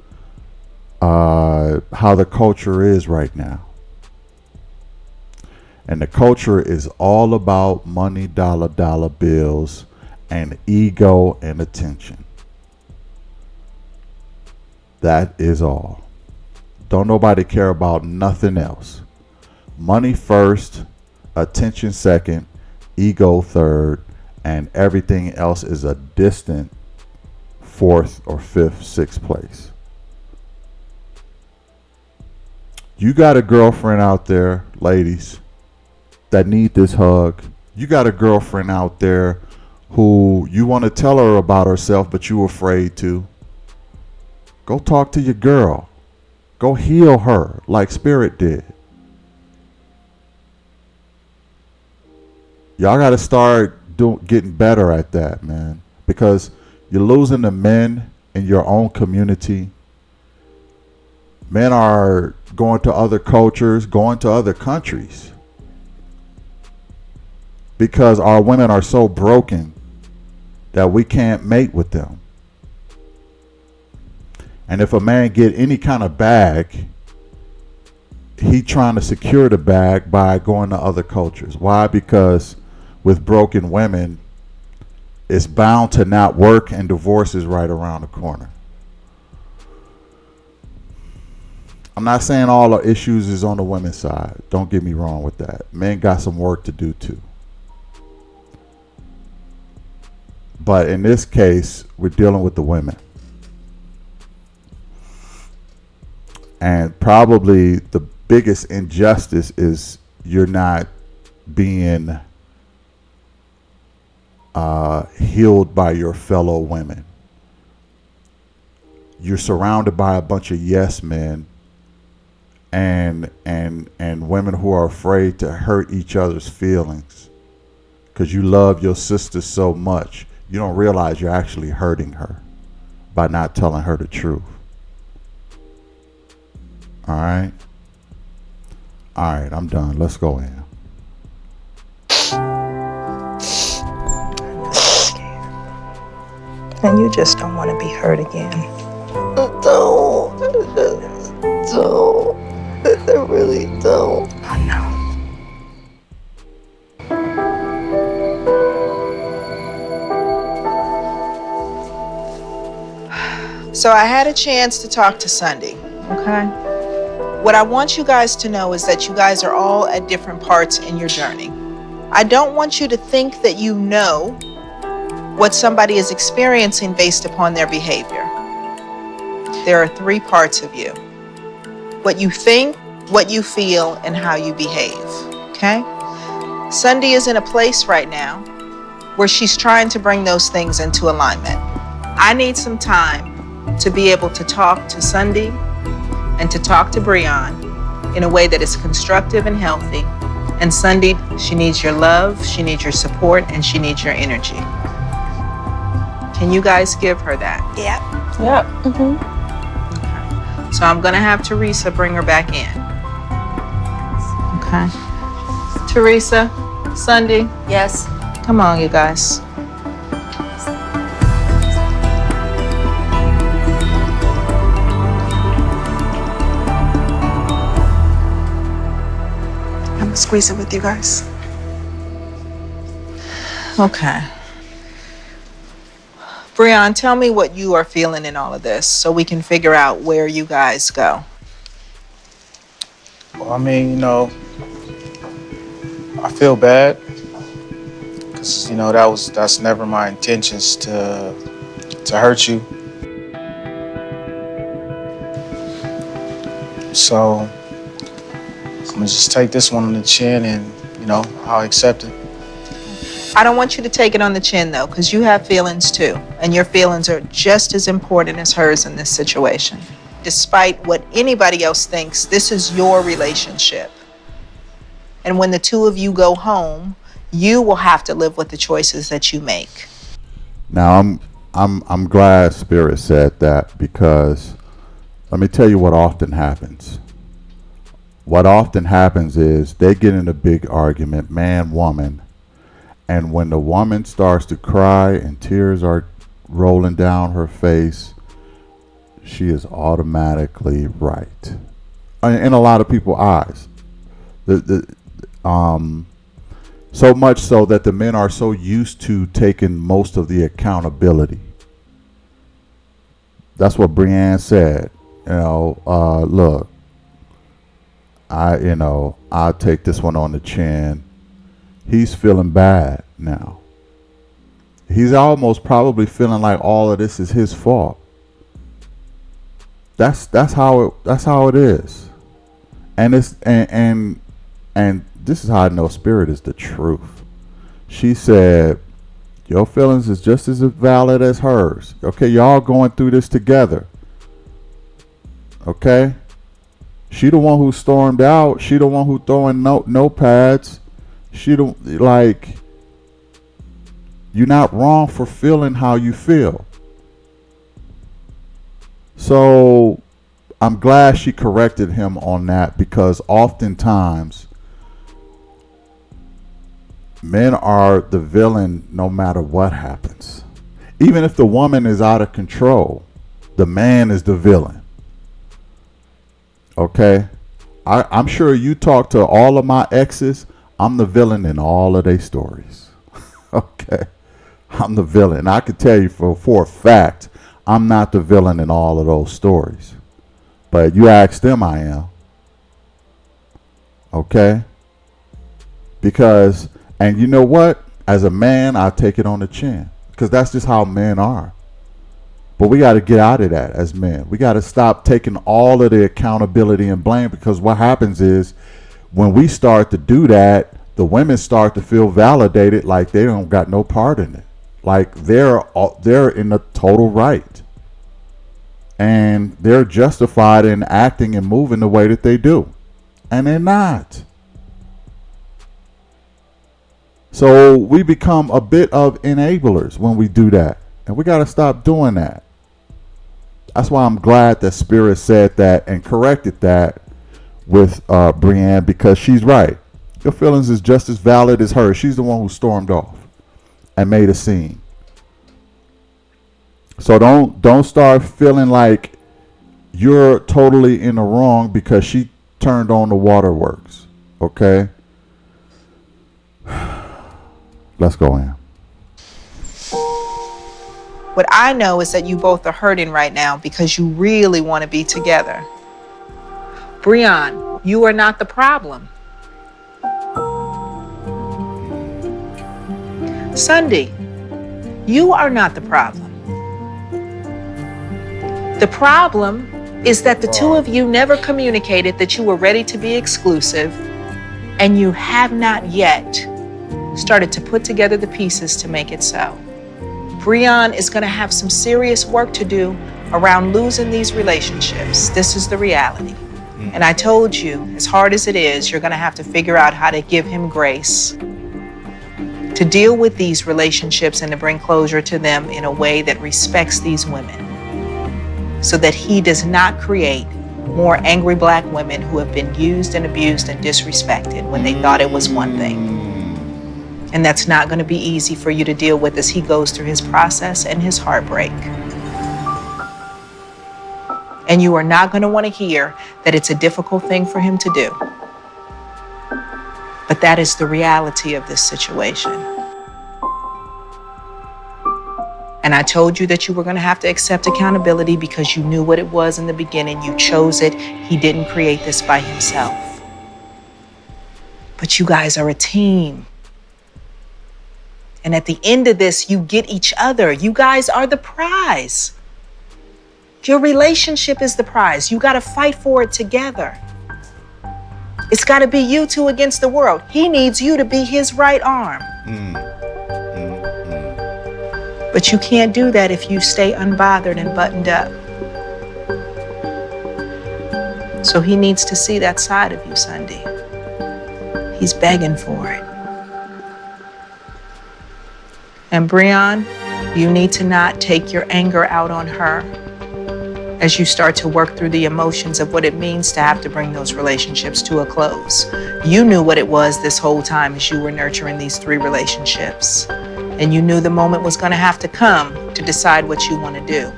how the culture is right now. And the culture is all about money, dollar bills, and ego and attention. That is all. Don't nobody care about nothing else. Money first, attention second, ego third, and everything else is a distant fourth or fifth, sixth place. You got a girlfriend out there, ladies, that need this hug. You got a girlfriend out there who you want to tell her about herself, but you're afraid to. Go talk to your girl. Go heal her like Spirit did. Y'all got to start getting better at that, man. Because you're losing the men in your own community. Men are going to other cultures, going to other countries. Because our women are so broken that we can't mate with them. And if a man get any kind of bag, he trying to secure the bag by going to other cultures. Why? Because with broken women, it's bound to not work, and divorce is right around the corner. I'm not saying all the issues is on the women's side. Don't get me wrong with that. Men got some work to do too. But in this case, we're dealing with the women. And probably the biggest injustice is you're not being healed by your fellow women. You're surrounded by a bunch of yes men and women who are afraid to hurt each other's feelings because you love your sister so much. You don't realize you're actually hurting her by not telling her the truth. All right? All right, I'm done. Let's go in. And you just don't want to be hurt again. Don't. I really don't. I know. So I had a chance to talk to Sunday, okay? What I want you guys to know is that you guys are all at different parts in your journey. I don't want you to think that you know what somebody is experiencing based upon their behavior. there are three parts of you: what you think, what you feel, and how you behave. Okay? Sunday is in a place right now where she's trying to bring those things into alignment. I need some time to be able to talk to Sunday and to talk to Breon in a way that is constructive and healthy. And Sunday, she needs your love, she needs your support, and she needs your energy. Can you guys give her that? Yep. Yep. Okay. So I'm gonna have Teresa bring her back in. Okay. Teresa, Sunday, Yes. come on, you guys. I'm gonna squeeze it with you guys. Okay. Breon, tell me what you are feeling in all of this so we can figure out where you guys go. Well, I mean, you know, I feel bad because, you know, that's never my intentions to hurt you. So I'm gonna just take this one on the chin and, you know, I'll accept it. I don't want you to take it on the chin though, because you have feelings too, and your feelings are just as important as hers in this situation. Despite what anybody else thinks, this is your relationship. And when the two of you go home, you will have to live with the choices that you make. Now I'm glad Spirit said that, because let me tell you what often happens. What often happens is they get in a big argument, man, woman, and when the woman starts to cry and tears are rolling down her face, she is automatically right. In a lot of people's eyes. So much so that the men are so used to taking most of the accountability. That's what Breanne said. You know, look, I'll take this one on the chin. He's feeling bad now. He's almost probably feeling like all of this is his fault. That's how it is. And it's and this is how I know Spirit is the truth. She said, your feelings is just as valid as hers. Okay, y'all going through this together. Okay? She the one who stormed out. She the one who throwing notepads. She don't, like, you're not wrong for feeling how you feel. So I'm glad she corrected him on that, because oftentimes men are the villain no matter what happens. Even if the woman is out of control, the man is the villain. Okay? I'm sure you talk to all of my exes. I'm the villain in all of their stories. Okay? I'm the villain. I can tell you for a fact, I'm not the villain in all of those stories. But you ask them, I am. Okay? Because, and you know what? As a man, I take it on the chin. Because that's just how men are. But we got to get out of that as men. We got to stop taking all of the accountability and blame, because what happens is, when we start to do that, the women start to feel validated, like they don't got no part in it. Like they're in the total right. And they're justified in acting and moving the way that they do. And they're not. So we become a bit of enablers when we do that. And we got to stop doing that. That's why I'm glad that Spirit said that and corrected that with Breanne, because she's right. Your feelings is just as valid as hers. She's the one who stormed off and made a scene. So don't start feeling like you're totally in the wrong because she turned on the waterworks. Okay? Let's go in. What I know is that you both are hurting right now because you really want to be together. Breon, you are not the problem. Sunday, you are not the problem. The The problem is that the two of you never communicated that you were ready to be exclusive, and you have not yet started to put together the pieces to make it so. Breon is going to have some serious work to do around losing these relationships. This is the reality. And I told you, as hard as it is, you're going to have to figure out how to give him grace to deal with these relationships and to bring closure to them in a way that respects these women, so that he does not create more angry Black women who have been used and abused and disrespected when they thought it was one thing. And that's not going to be easy for you to deal with as he goes through his process and his heartbreak. And you are not going to want to hear that it's a difficult thing for him to do. But that is the reality of this situation. And I told you that you were going to have to accept accountability because you knew what it was in the beginning. You chose it. He didn't create this by himself. But you guys are a team. And at the end of this, you get each other. You guys are the prize. Your relationship is the prize. You got to fight for it together. It's got to be you two against the world. He needs you to be his right arm. But you can't do that if you stay unbothered and buttoned up. So he needs to see that side of you, Sunday. He's begging for it. And Breon, you need to not take your anger out on her as you start to work through the emotions of what it means to have to bring those relationships to a close. You knew what it was this whole time as you were nurturing these 3 relationships. And you knew the moment was going to have to come to decide what you want to do.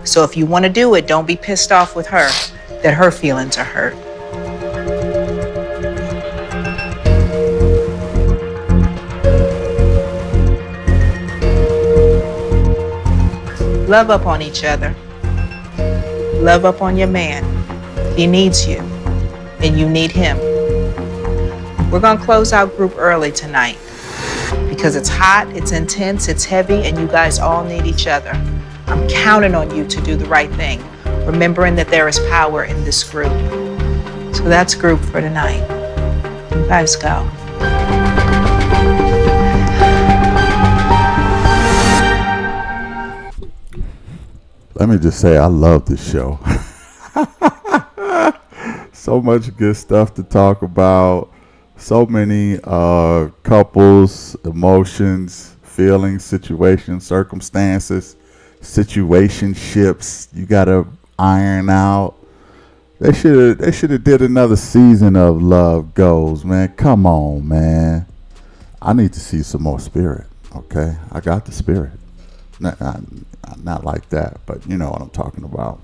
So if you want to do it, don't be pissed off with her that her feelings are hurt. Love up on each other. Love up on your man. He needs you, and you need him. We're gonna close out group early tonight because it's hot, it's intense, it's heavy, and you guys all need each other. I'm counting on you to do the right thing, remembering that there is power in this group. So that's group for tonight. You guys go. Let me just say, I love this show. So much good stuff to talk about. So many couples, emotions, feelings, situations, circumstances, situationships you gotta iron out. They should have did another season of Love Goes, man. Come on, man. I need to see some more Spirit. Okay, I got the Spirit. Not like that, but you know what I'm talking about.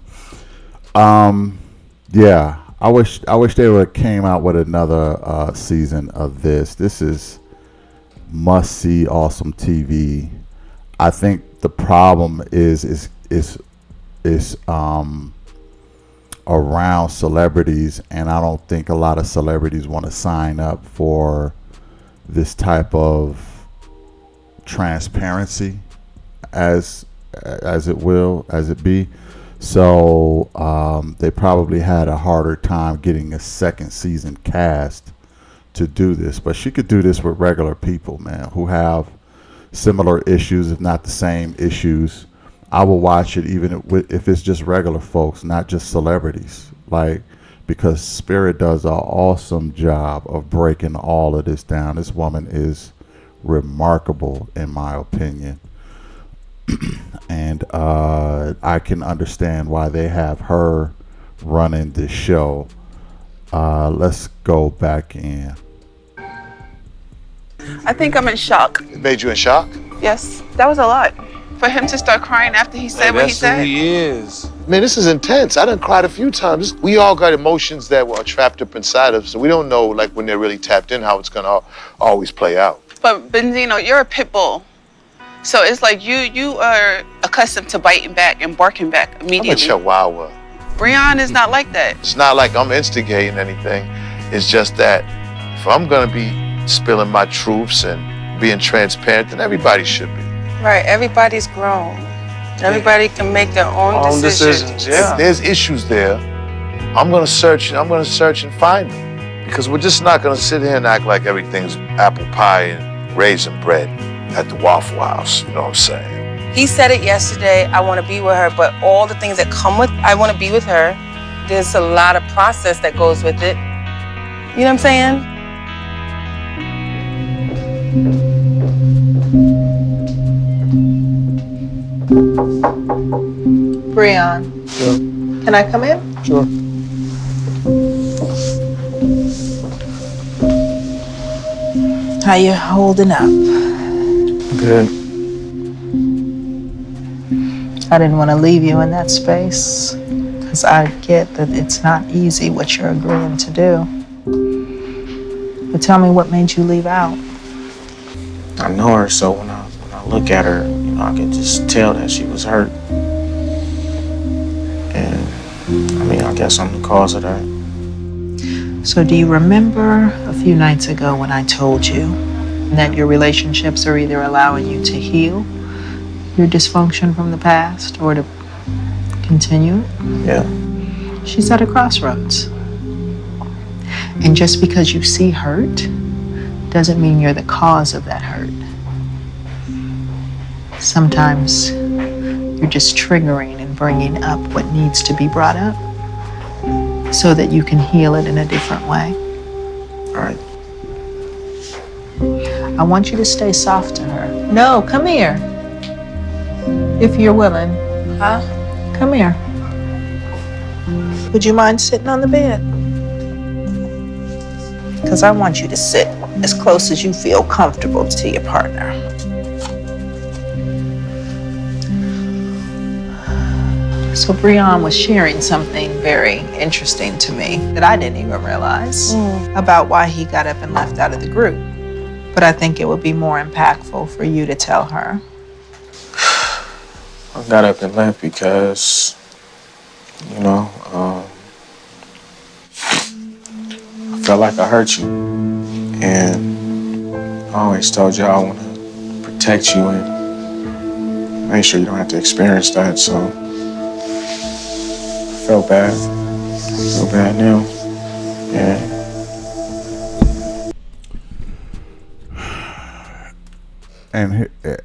Yeah, I wish they would have came out with another season of this. This is must-see, awesome TV. I think the problem is around celebrities, and I don't think a lot of celebrities want to sign up for this type of transparency, as it be. So they probably had a harder time getting a second season cast to do this. But she could do this with regular people, man, who have similar issues, if not the same issues. I will watch it even if it's just regular folks, not just celebrities. Like, because Spirit does an awesome job of breaking all of this down. This woman is remarkable, in my opinion. And I can understand why they have her running this show. Let's go back in. I think I'm in shock. It made you in shock? Yes, that was a lot. For him to start crying after he said what he said. That's who he is. Man, this is intense. I done cried a few times. We all got emotions that were trapped up inside us, so we don't know, like, when they're really tapped in, how it's gonna always play out. But Benzino, you're a pit bull. So it's like you are accustomed to biting back and barking back immediately. I'm a chihuahua. Breon is not like that. It's not like I'm instigating anything. It's just that if I'm gonna be spilling my truths and being transparent, then everybody should be. Right, everybody's grown. Everybody can make their own decisions. If there's issues there, I'm gonna search and find them. Because we're just not gonna sit here and act like everything's apple pie and raisin bread at the Waffle House. You know what I'm saying? He said it yesterday, I want to be with her, but all the things that come with I want to be with her, there's a lot of process that goes with it. You know what I'm saying? Breon, can I come in? Sure. How you holding up? Good. I didn't want to leave you in that space because I get that it's not easy what you're agreeing to do. But tell me what made you leave out? I know her, so when I look at her, I could just tell that she was hurt. And I guess I'm the cause of that. So do you remember a few nights ago when I told you that your relationships are either allowing you to heal your dysfunction from the past or to continue? Yeah. She's at a crossroads. And just because you see hurt doesn't mean you're the cause of that hurt. Sometimes you're just triggering and bringing up what needs to be brought up so that you can heal it in a different way. All right. I want you to stay soft to her. No, come here. If you're willing. Huh? Come here. Would you mind sitting on the bed? Because I want you to sit as close as you feel comfortable to your partner. So Breon was sharing something very interesting to me that I didn't even realize about why he got up and left out of the group. But I think it would be more impactful for you to tell her. I got up and left because, I felt like I hurt you. And I always told you I want to protect you and make sure you don't have to experience that. So I felt bad. I feel bad now. Yeah.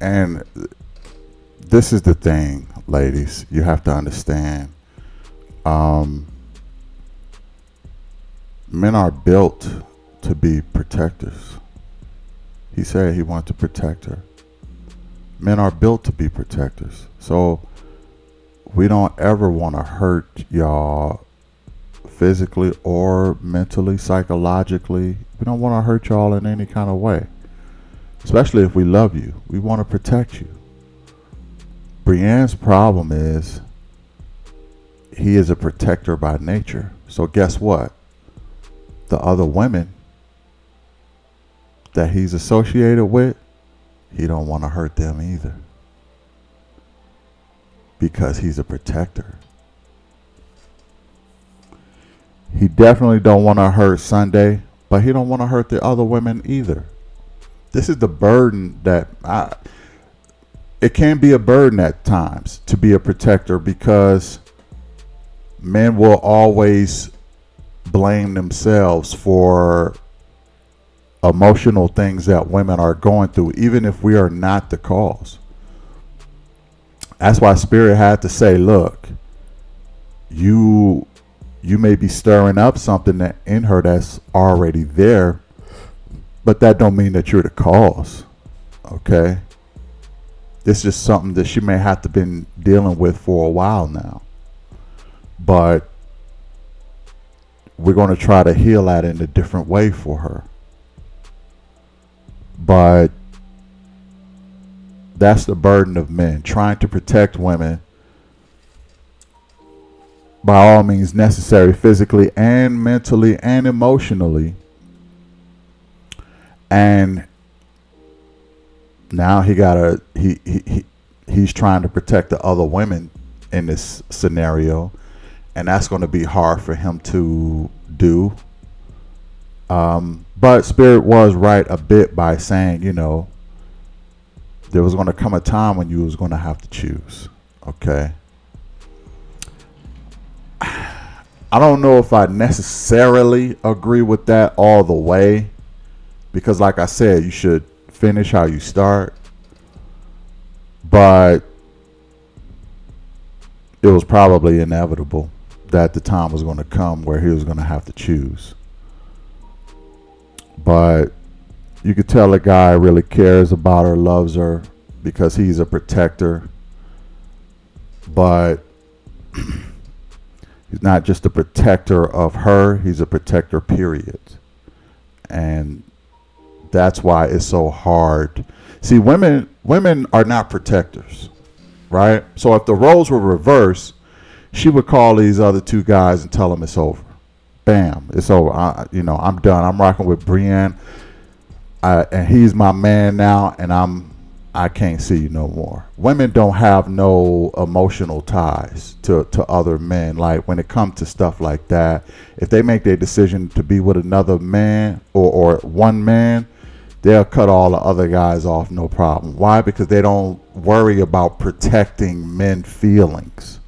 And this is the thing, ladies. You have to understand. Men are built to be protectors. He said he wanted to protect her. Men are built to be protectors. So we don't ever want to hurt y'all physically or mentally, psychologically. We don't want to hurt y'all in any kind of way. Especially if we love you. We want to protect you. Brienne's problem is he is a protector by nature. So guess what? The other women that he's associated with, he don't want to hurt them either. Because he's a protector. He definitely don't want to hurt Sunday, but he don't want to hurt the other women either. This is the burden that it can be a burden at times to be a protector because men will always blame themselves for emotional things that women are going through, even if we are not the cause. That's why Spirit had to say, look, you may be stirring up something that in her that's already there, but that don't mean that you're the cause. Okay? This is just something that she may have to been dealing with for a while now. But we're going to try to heal that in a different way for her. But that's the burden of men, trying to protect women by all means necessary, physically and mentally and emotionally. And now he's trying to protect the other women in this scenario, and that's going to be hard for him to do. But Spirit was right a bit by saying, there was going to come a time when you was going to have to choose. Okay. I don't know if I necessarily agree with that all the way, because like I said, you should finish how you start. But it was probably inevitable that the time was going to come where he was going to have to choose. But you could tell a guy really cares about her, loves her, because he's a protector. But he's not just a protector of her, he's a protector, period. And that's why it's so hard. See, women are not protectors, right? So if the roles were reversed, she would call these other two guys and tell them it's over. Bam, it's over. I'm done. I'm rocking with Brienne, and he's my man now, and I can't see you no more. Women don't have no emotional ties to other men. Like when it comes to stuff like that, if they make their decision to be with another man or one man, they'll cut all the other guys off, no problem. Why? Because they don't worry about protecting men's feelings,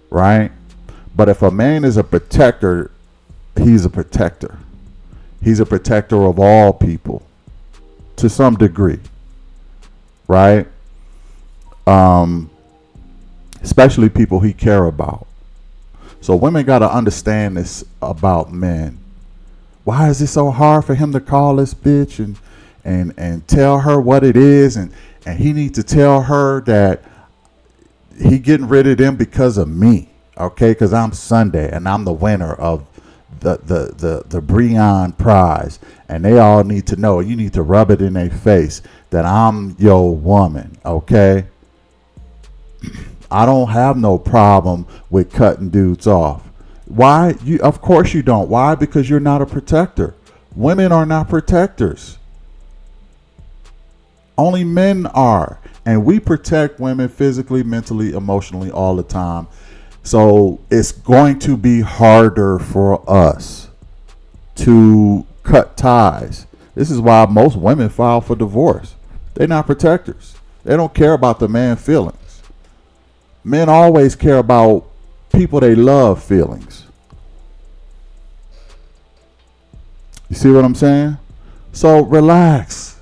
right? But if a man is a protector, he's a protector. He's a protector of all people to some degree, right? Especially people he care about. So women got to understand this about men. Why is it so hard for him to call this bitch and tell her what it is, and he needs to tell her that he getting rid of them because of me, okay? Because I'm Sunday and I'm the winner of the Brienne prize, and they all need to know. You need to rub it in their face that I'm your woman, okay? I don't have no problem with cutting dudes off. Why? Of course you don't. Why? Because you're not a protector. Women are not protectors. Only men are. And we protect women physically, mentally, emotionally all the time. So it's going to be harder for us to cut ties. This is why most women file for divorce. They're not protectors. They don't care about the man's feelings. Men always care about people they love feelings. You see what I'm saying? So relax.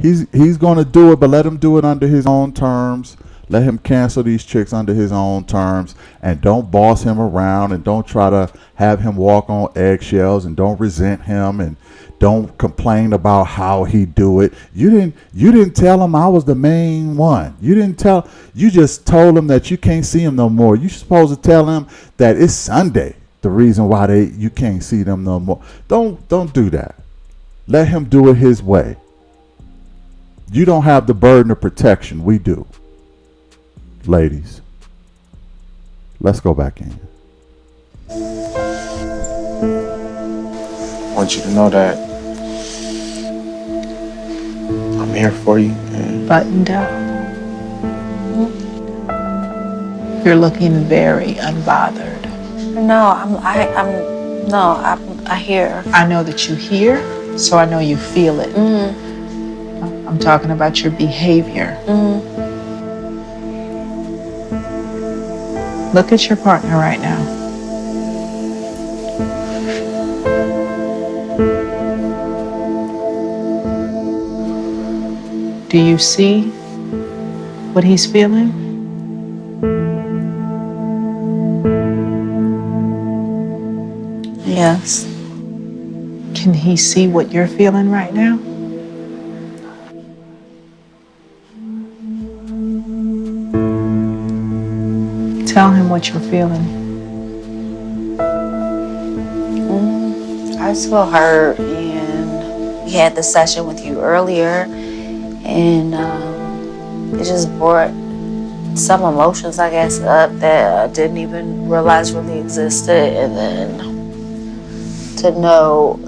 He's going to do it, but let him do it under his own terms. Let him cancel these chicks under his own terms, and don't boss him around, and don't try to have him walk on eggshells, and don't resent him, and don't complain about how he do it. You didn't tell him I was the main one. You just told him that you can't see him no more. You supposed to tell him that it's Sunday, the reason why you can't see them no more. Don't do that. Let him do it his way. You don't have the burden of protection. We do. Ladies, let's go back in. I want you to know that I'm here for you. Buttoned up. You're looking very unbothered. No, I hear. I know that you hear, so I know you feel it. I'm talking about your behavior. Look at your partner right now. Do you see what he's feeling? Yes. Can he see what you're feeling right now? Tell him what you're feeling. I just feel hurt, and we had this session with you earlier, and it just brought some emotions, I guess, up that I didn't even realize really existed. And then to know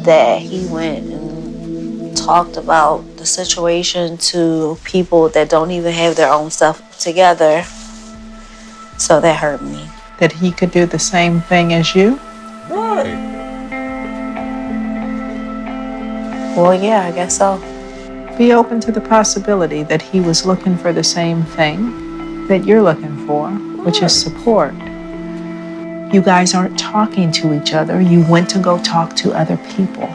that he went and talked about the situation to people that don't even have their own stuff together. So that hurt me. That he could do the same thing as you? Right. Well, yeah, I guess so. Be open to the possibility that he was looking for the same thing that you're looking for, which is support. You guys aren't talking to each other. You went to go talk to other people.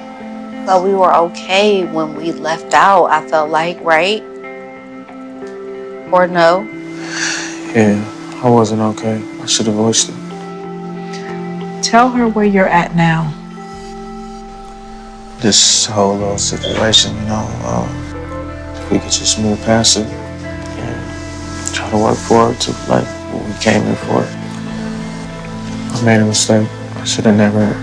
But we were okay when we left out, I felt like, right? Or no? Yeah, I wasn't okay. I should have voiced it. Tell her where you're at now. This whole little situation, if we could just move past it and try to work forward to like what we came here for. I made a mistake. I should have never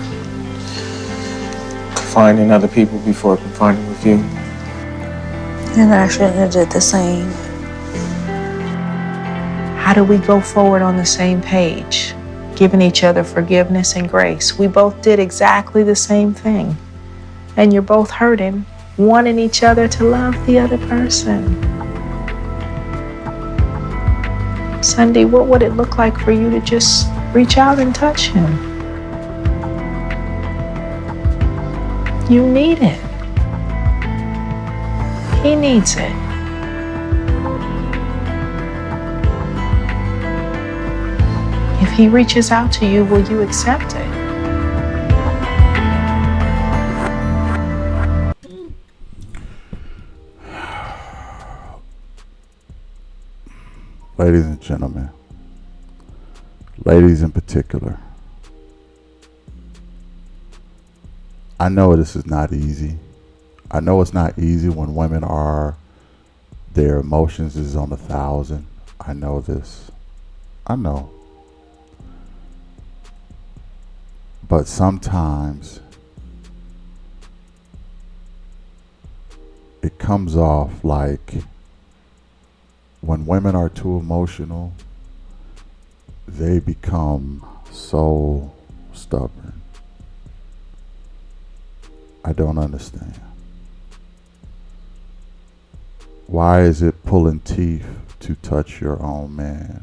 confided in other people before confiding with you. And I shouldn't have did the same. How do we go forward on the same page? Giving each other forgiveness and grace. We both did exactly the same thing. And you're both hurting, wanting each other to love the other person. Sunday, what would it look like for you to just reach out and touch him? You need it. He needs it. If he reaches out to you, will you accept it? Ladies and gentlemen, ladies in particular, I know this is not easy. I know it's not easy when women are, their emotions is on 1,000. I know this. I know. But sometimes it comes off like when women are too emotional, they become so stubborn. I don't understand. Why is it pulling teeth to touch your own man?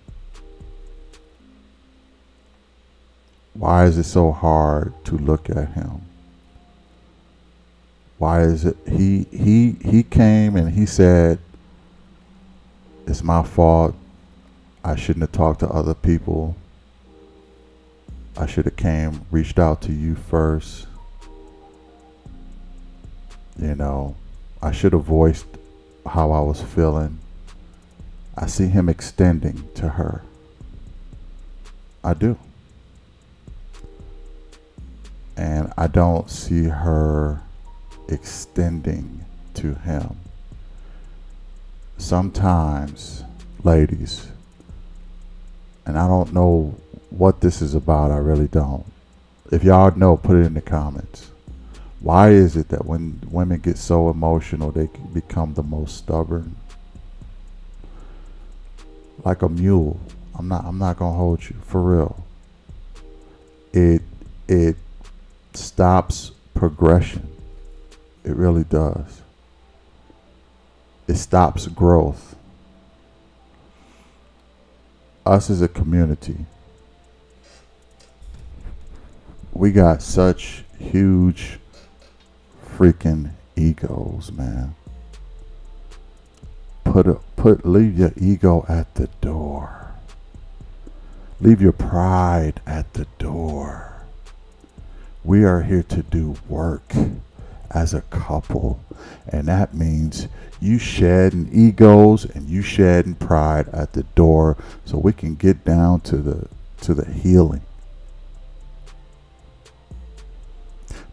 Why is it so hard to look at him? Why is it he came and he said, it's my fault. I shouldn't have talked to other people. I should have reached out to you first. I should have voiced how I was feeling. I see him extending to her. I do. And I don't see her extending to him. Sometimes, ladies, and I don't know what this is about, I really don't. If y'all know, put it in the comments. Why is it that when women get so emotional, they can become the most stubborn? Like a mule. I'm not gonna hold you, for real. It stops progression. It really does. It stops growth. Us as a community, we got such huge freaking egos, man. Leave your ego at the door. Leave your pride at the door. We are here to do work as a couple, and that means you shedding egos and you shedding pride at the door so we can get down to the healing.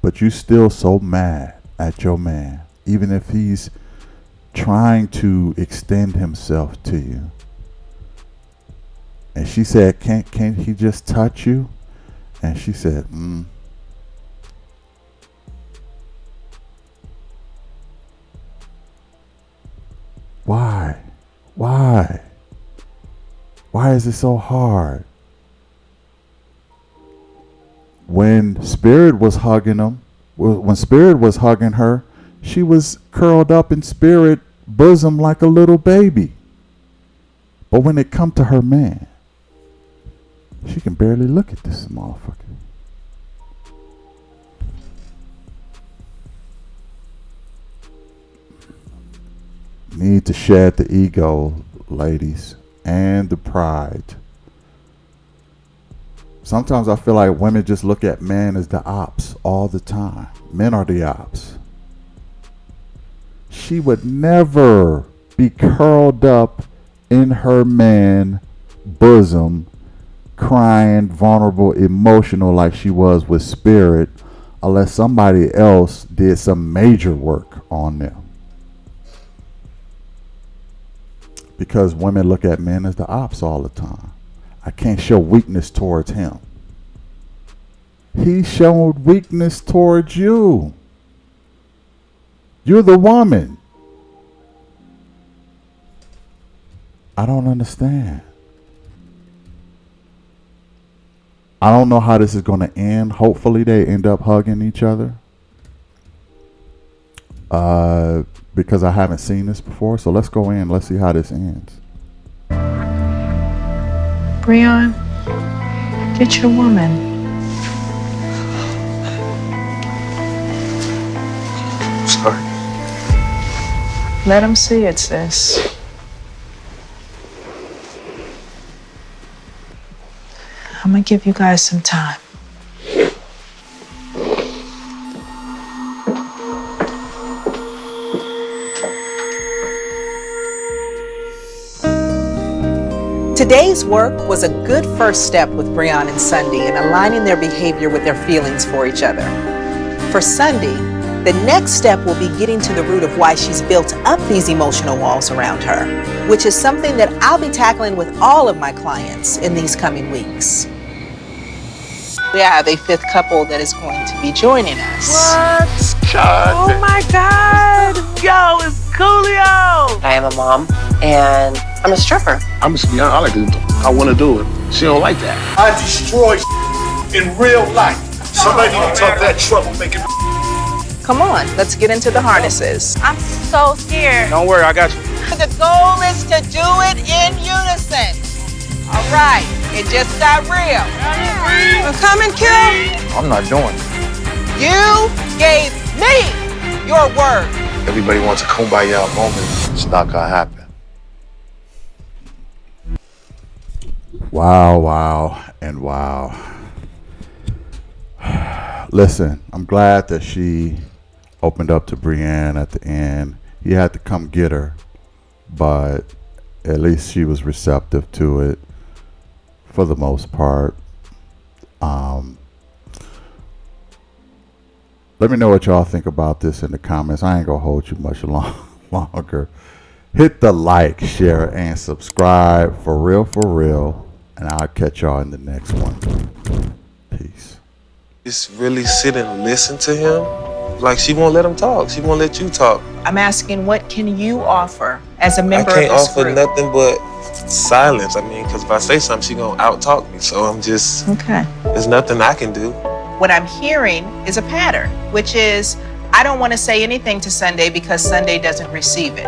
But you still so mad at your man, even if he's trying to extend himself to you. And she said, can't he just touch you? And she said, Why? Why is it so hard? When Spirit was hugging him, when Spirit was hugging her, she was curled up in Spirit bosom like a little baby. But when it come to her man, she can barely look at this motherfucker. Need to shed the ego, ladies, and the pride. Sometimes I feel like women just look at men as the ops all the time. Men are the ops. She would never be curled up in her man's bosom, crying, vulnerable, emotional like she was with Spirit, unless somebody else did some major work on them. Because women look at men as the ops all the time. I can't show weakness towards him. He showed weakness towards you. You're the woman. I don't understand. I don't know how this is going to end. Hopefully they end up hugging each other. Because I haven't seen this before. So let's go in. Let's see how this ends. Breon, get your woman. Sorry. Let him see it, sis. I'm gonna give you guys some time. Today's work was a good first step with Breon and Sunday in aligning their behavior with their feelings for each other. For Sunday, the next step will be getting to the root of why she's built up these emotional walls around her, which is something that I'll be tackling with all of my clients in these coming weeks. We have a fifth couple that is going to be joining us. What? Shut Oh my God! Yo, it's Coolio! I am a mom, and I'm a stripper. I'm just be honest, I like to do. I want to do it. She don't like that. I destroy in real life. Somebody need to talk that troublemaking. Come on, let's get into the harnesses. I'm so scared. Don't worry, I got you. The goal is to do it in unison. All right, it just got real. I'm coming, Q. I'm not doing it. You gave me your word. Everybody wants a kumbaya moment. It's not gonna happen. Wow, wow, and wow. Listen, I'm glad that she opened up to Breon at the end. He had to come get her, but at least she was receptive to it for the most part. Let me know what y'all think about this in the comments. I ain't gonna hold you much longer. Hit the like, share, and subscribe for real. And I'll catch y'all in the next one. Peace. Just really sit and listen to him. Like, she won't let him talk. She won't let you talk. I'm asking, what can you offer as a I member can't of this offer group? nothing but silence. I mean, because if I say something, she gonna out-talk me. So I'm just, Okay. there's nothing I can do. What I'm hearing is a pattern, which is I don't want to say anything to Sunday because Sunday doesn't receive it.